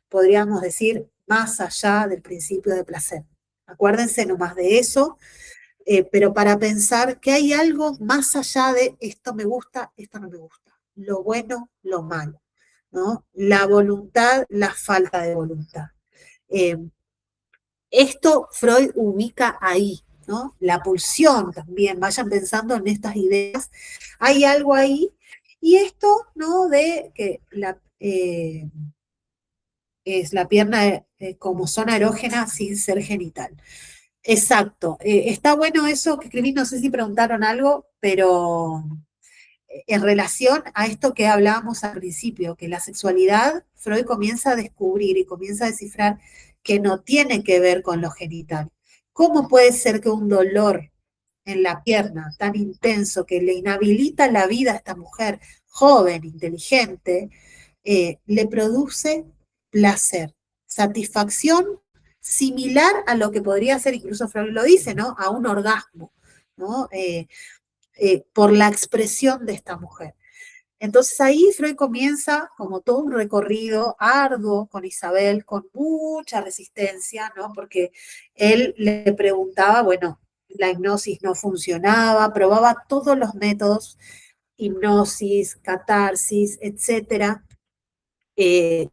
podríamos decir más allá del principio de placer. Acuérdense nomás de eso, pero para pensar que hay algo más allá de esto me gusta, esto no me gusta, lo bueno, lo malo, ¿no? La voluntad, la falta de voluntad. Esto Freud ubica ahí, ¿no? La pulsión también, vayan pensando en estas ideas, hay algo ahí, y esto, ¿no? De que es la pierna como zona erógena sin ser genital. Exacto, está bueno eso que escribí, no sé si preguntaron algo, pero en relación a esto que hablábamos al principio, que la sexualidad, Freud comienza a descubrir y comienza a descifrar que no tiene que ver con lo genital. ¿Cómo puede ser que un dolor en la pierna tan intenso que le inhabilita la vida a esta mujer joven, inteligente, le produce placer, satisfacción similar a lo que podría ser, incluso Freud lo dice, ¿no? A un orgasmo, ¿no? Por la expresión de esta mujer. Entonces ahí Freud comienza como todo un recorrido arduo con Isabel, con mucha resistencia, ¿no? Porque él le preguntaba, bueno, la hipnosis no funcionaba, probaba todos los métodos, hipnosis, catarsis, etcétera,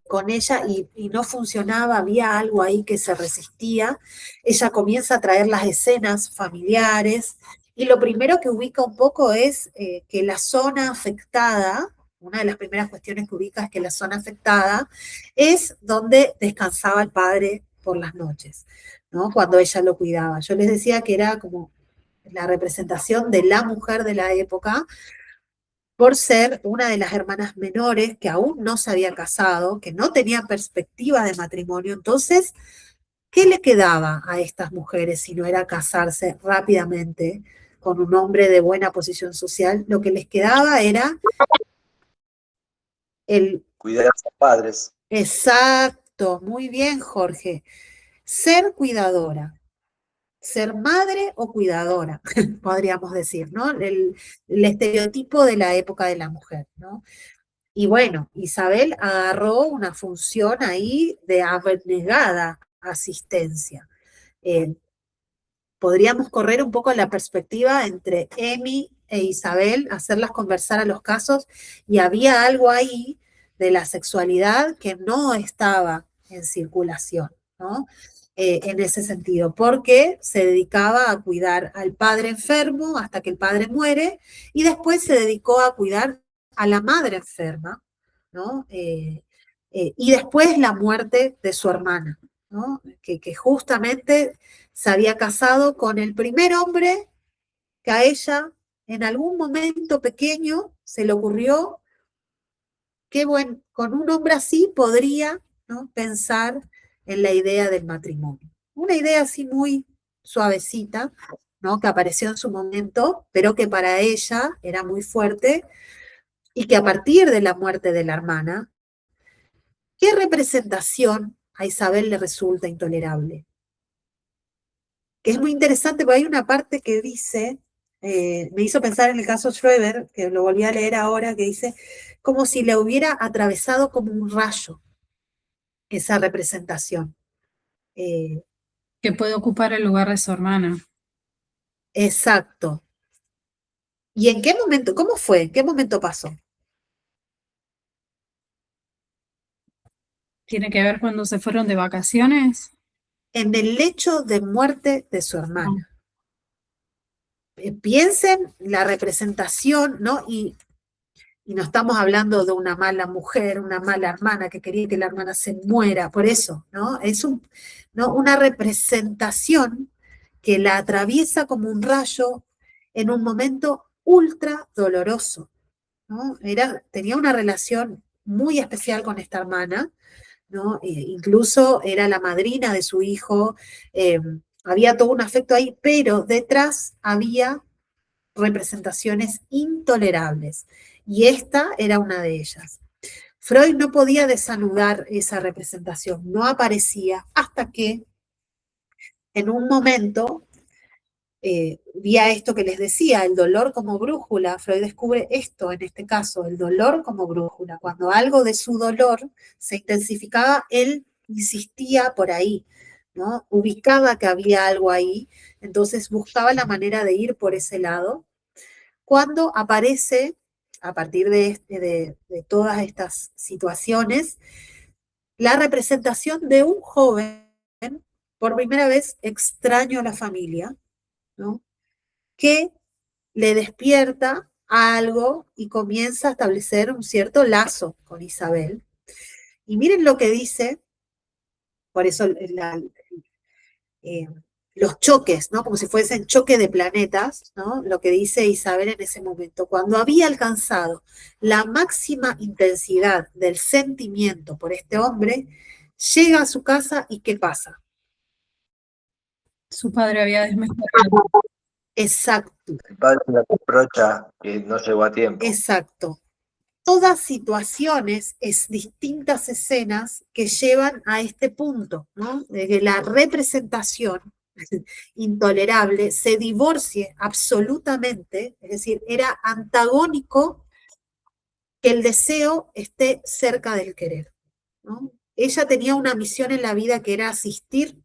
con ella y no funcionaba, había algo ahí que se resistía. Ella comienza a traer las escenas familiares y lo primero que ubica un poco es que la zona afectada, una de las primeras cuestiones que ubica es que la zona afectada es donde descansaba el padre por las noches, ¿no? Cuando ella lo cuidaba. Yo les decía que era como la representación de la mujer de la época, por ser una de las hermanas menores que aún no se había casado, que no tenía perspectiva de matrimonio. Entonces, ¿qué le quedaba a estas mujeres si no era casarse rápidamente con un hombre de buena posición social? Lo que les quedaba era el... Cuidar a sus padres. Exacto, muy bien, Jorge. Ser cuidadora. Ser madre o cuidadora, podríamos decir, ¿no? El estereotipo de la época de la mujer, ¿no? Y bueno, Isabel agarró una función ahí de abnegada asistencia. Podríamos correr un poco la perspectiva entre Emi e Isabel, hacerlas conversar a los casos, y había algo ahí de la sexualidad que no estaba en circulación, ¿no? En ese sentido, porque se dedicaba a cuidar al padre enfermo hasta que el padre muere, y después se dedicó a cuidar a la madre enferma, ¿no? Y después la muerte de su hermana, ¿no? Que justamente se había casado con el primer hombre que a ella en algún momento pequeño se le ocurrió que, bueno, con un hombre así podría, ¿no? Pensar en la idea del matrimonio. Una idea así muy suavecita, ¿no? Que apareció en su momento, pero que para ella era muy fuerte, y que a partir de la muerte de la hermana, ¿qué representación a Isabel le resulta intolerable? Que es muy interesante, porque hay una parte que dice, me hizo pensar en el caso Schroeder, que lo volví a leer ahora, que dice, como si le hubiera atravesado como un rayo esa representación. Que puede ocupar el lugar de su hermana. Exacto. ¿Y en qué momento? ¿Cómo fue? ¿En qué momento pasó? ¿Tiene que ver cuando se fueron de vacaciones? En el lecho de muerte de su hermana. Piensen la representación, ¿no? Y Y no estamos hablando de una mala mujer, una mala hermana que quería que la hermana se muera, por eso, ¿no? Es ¿no? Una representación que la atraviesa como un rayo en un momento ultra doloroso, ¿no? Tenía una relación muy especial con esta hermana, ¿no? Incluso era la madrina de su hijo, había todo un afecto ahí, pero detrás había representaciones intolerables, y esta era una de ellas. Freud no podía desanudar esa representación, no aparecía hasta que en un momento vía esto que les decía, el dolor como brújula. Freud descubre esto en este caso, el dolor como brújula. Cuando algo de su dolor se intensificaba, él insistía por ahí, ¿no? Ubicaba que había algo ahí, entonces buscaba la manera de ir por ese lado. Cuando aparece, a partir de todas estas situaciones, la representación de un joven, por primera vez extraño a la familia, ¿no? Que le despierta algo y comienza a establecer un cierto lazo con Isabel. Y miren lo que dice, por eso los choques, ¿no? Como si fuesen choque de planetas, ¿no? Lo que dice Isabel en ese momento. Cuando había alcanzado la máxima intensidad del sentimiento por este hombre, llega a su casa y ¿qué pasa? Su padre había desmejorado. Exacto. El padre la reprocha que no llegó a tiempo. Exacto. Todas situaciones, distintas escenas que llevan a este punto, ¿no? De que la representación intolerable se divorcie absolutamente, es decir, era antagónico que el deseo esté cerca del querer, ¿no? Ella tenía una misión en la vida que era asistir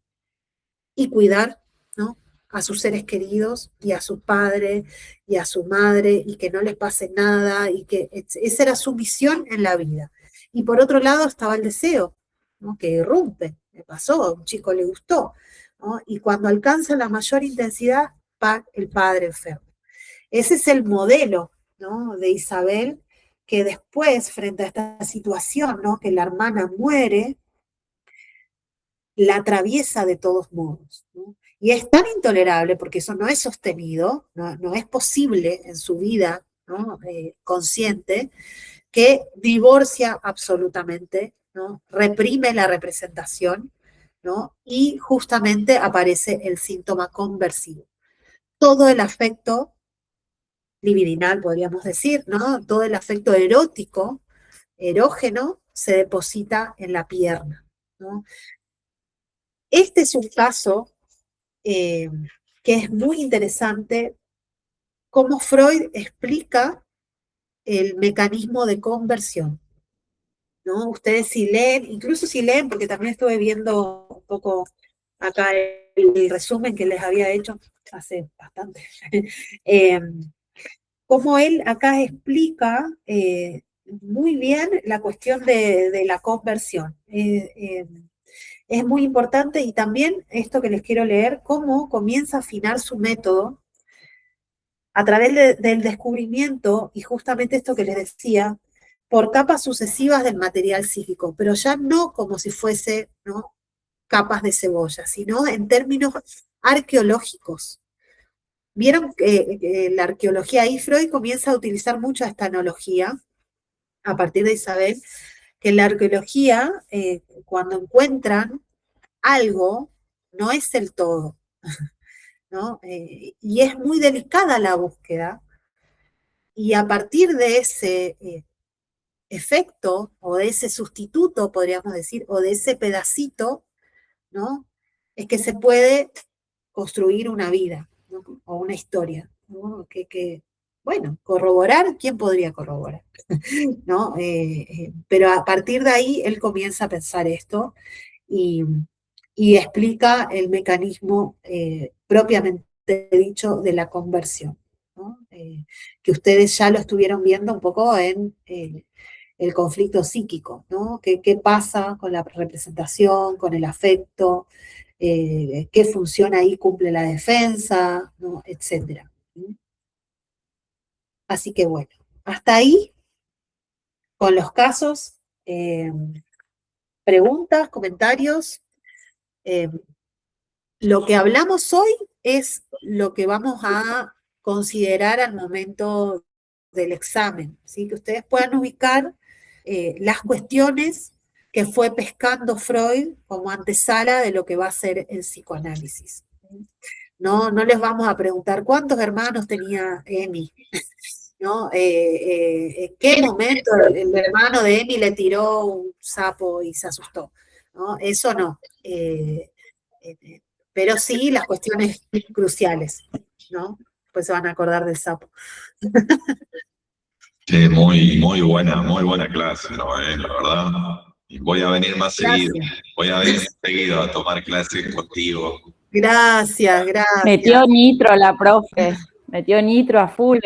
y cuidar, ¿no? A sus seres queridos y a su padre y a su madre, y que no les pase nada, y que esa era su misión en la vida. Y por otro lado estaba el deseo, ¿no? Que irrumpe, le pasó, a un chico le gustó, ¿no? Y cuando alcanza la mayor intensidad, el padre enfermo. Ese es el modelo, ¿no? De Isabel, que después, frente a esta situación, ¿no? Que la hermana muere, la atraviesa de todos modos, ¿no? Y es tan intolerable, porque eso no es sostenido, no es posible en su vida, ¿no? Consciente, que divorcia absolutamente, ¿no? Reprime la representación, ¿no? Y justamente aparece el síntoma conversivo. Todo el afecto libidinal, podríamos decir, ¿no? Todo el afecto erótico, erógeno, se deposita en la pierna, ¿no? Este es un caso que es muy interesante, cómo Freud explica el mecanismo de conversión, ¿no? Ustedes si leen, incluso si leen, porque también estuve viendo un poco acá el resumen que les había hecho hace bastante, cómo él acá explica muy bien la cuestión de la conversión. Es muy importante, y también esto que les quiero leer, cómo comienza a afinar su método a través del descubrimiento, y justamente esto que les decía, por capas sucesivas del material psíquico, pero ya no como si fuese, ¿no? Capas de cebolla, sino en términos arqueológicos. Vieron que la arqueología, ahí Freud comienza a utilizar mucho esta analogía, a partir de Isabel, que en la arqueología, cuando encuentran algo, no es el todo, ¿no? Y es muy delicada la búsqueda, y a partir de ese efecto, o de ese sustituto, podríamos decir, o de ese pedacito, ¿no? Es que se puede construir una vida, ¿no? O una historia, ¿no? Bueno, corroborar, ¿quién podría corroborar? ¿No? Pero a partir de ahí él comienza a pensar esto, y explica el mecanismo propiamente dicho de la conversión, ¿no? Que ustedes ya lo estuvieron viendo un poco en el conflicto psíquico, ¿no? ¿Qué pasa con la representación, con el afecto? ¿Qué función ahí cumple la defensa? ¿No? Etcétera. Así que bueno, hasta ahí con los casos. Preguntas, comentarios. Lo que hablamos hoy es lo que vamos a considerar al momento del examen, ¿sí? Que ustedes puedan ubicar las cuestiones que fue pescando Freud como antesala de lo que va a ser el psicoanálisis. No les vamos a preguntar cuántos hermanos tenía Emi, ¿no? ¿Qué momento el hermano de Emi le tiró un sapo y se asustó? ¿No? Eso no. Pero sí las cuestiones cruciales, ¿no? Pues se van a acordar del sapo. Sí, muy buena clase, ¿no? La verdad. Y voy a venir más seguido. Voy a venir seguido a tomar clases contigo. Gracias. Metió nitro la profe. Metió nitro a full.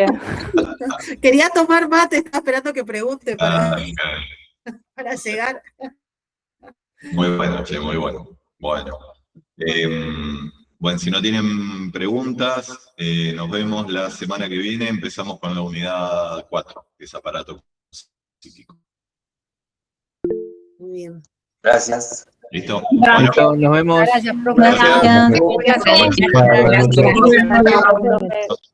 Quería tomar mate, estaba esperando que pregunte para llegar. Muy bueno, che, muy bueno. Bueno. Bueno, si no tienen preguntas, nos vemos la semana que viene. Empezamos con la unidad 4, que es aparato psíquico. Muy bien. Gracias. ¿Listo? Listo, nos vemos. Gracias, profe. Gracias. Gracias.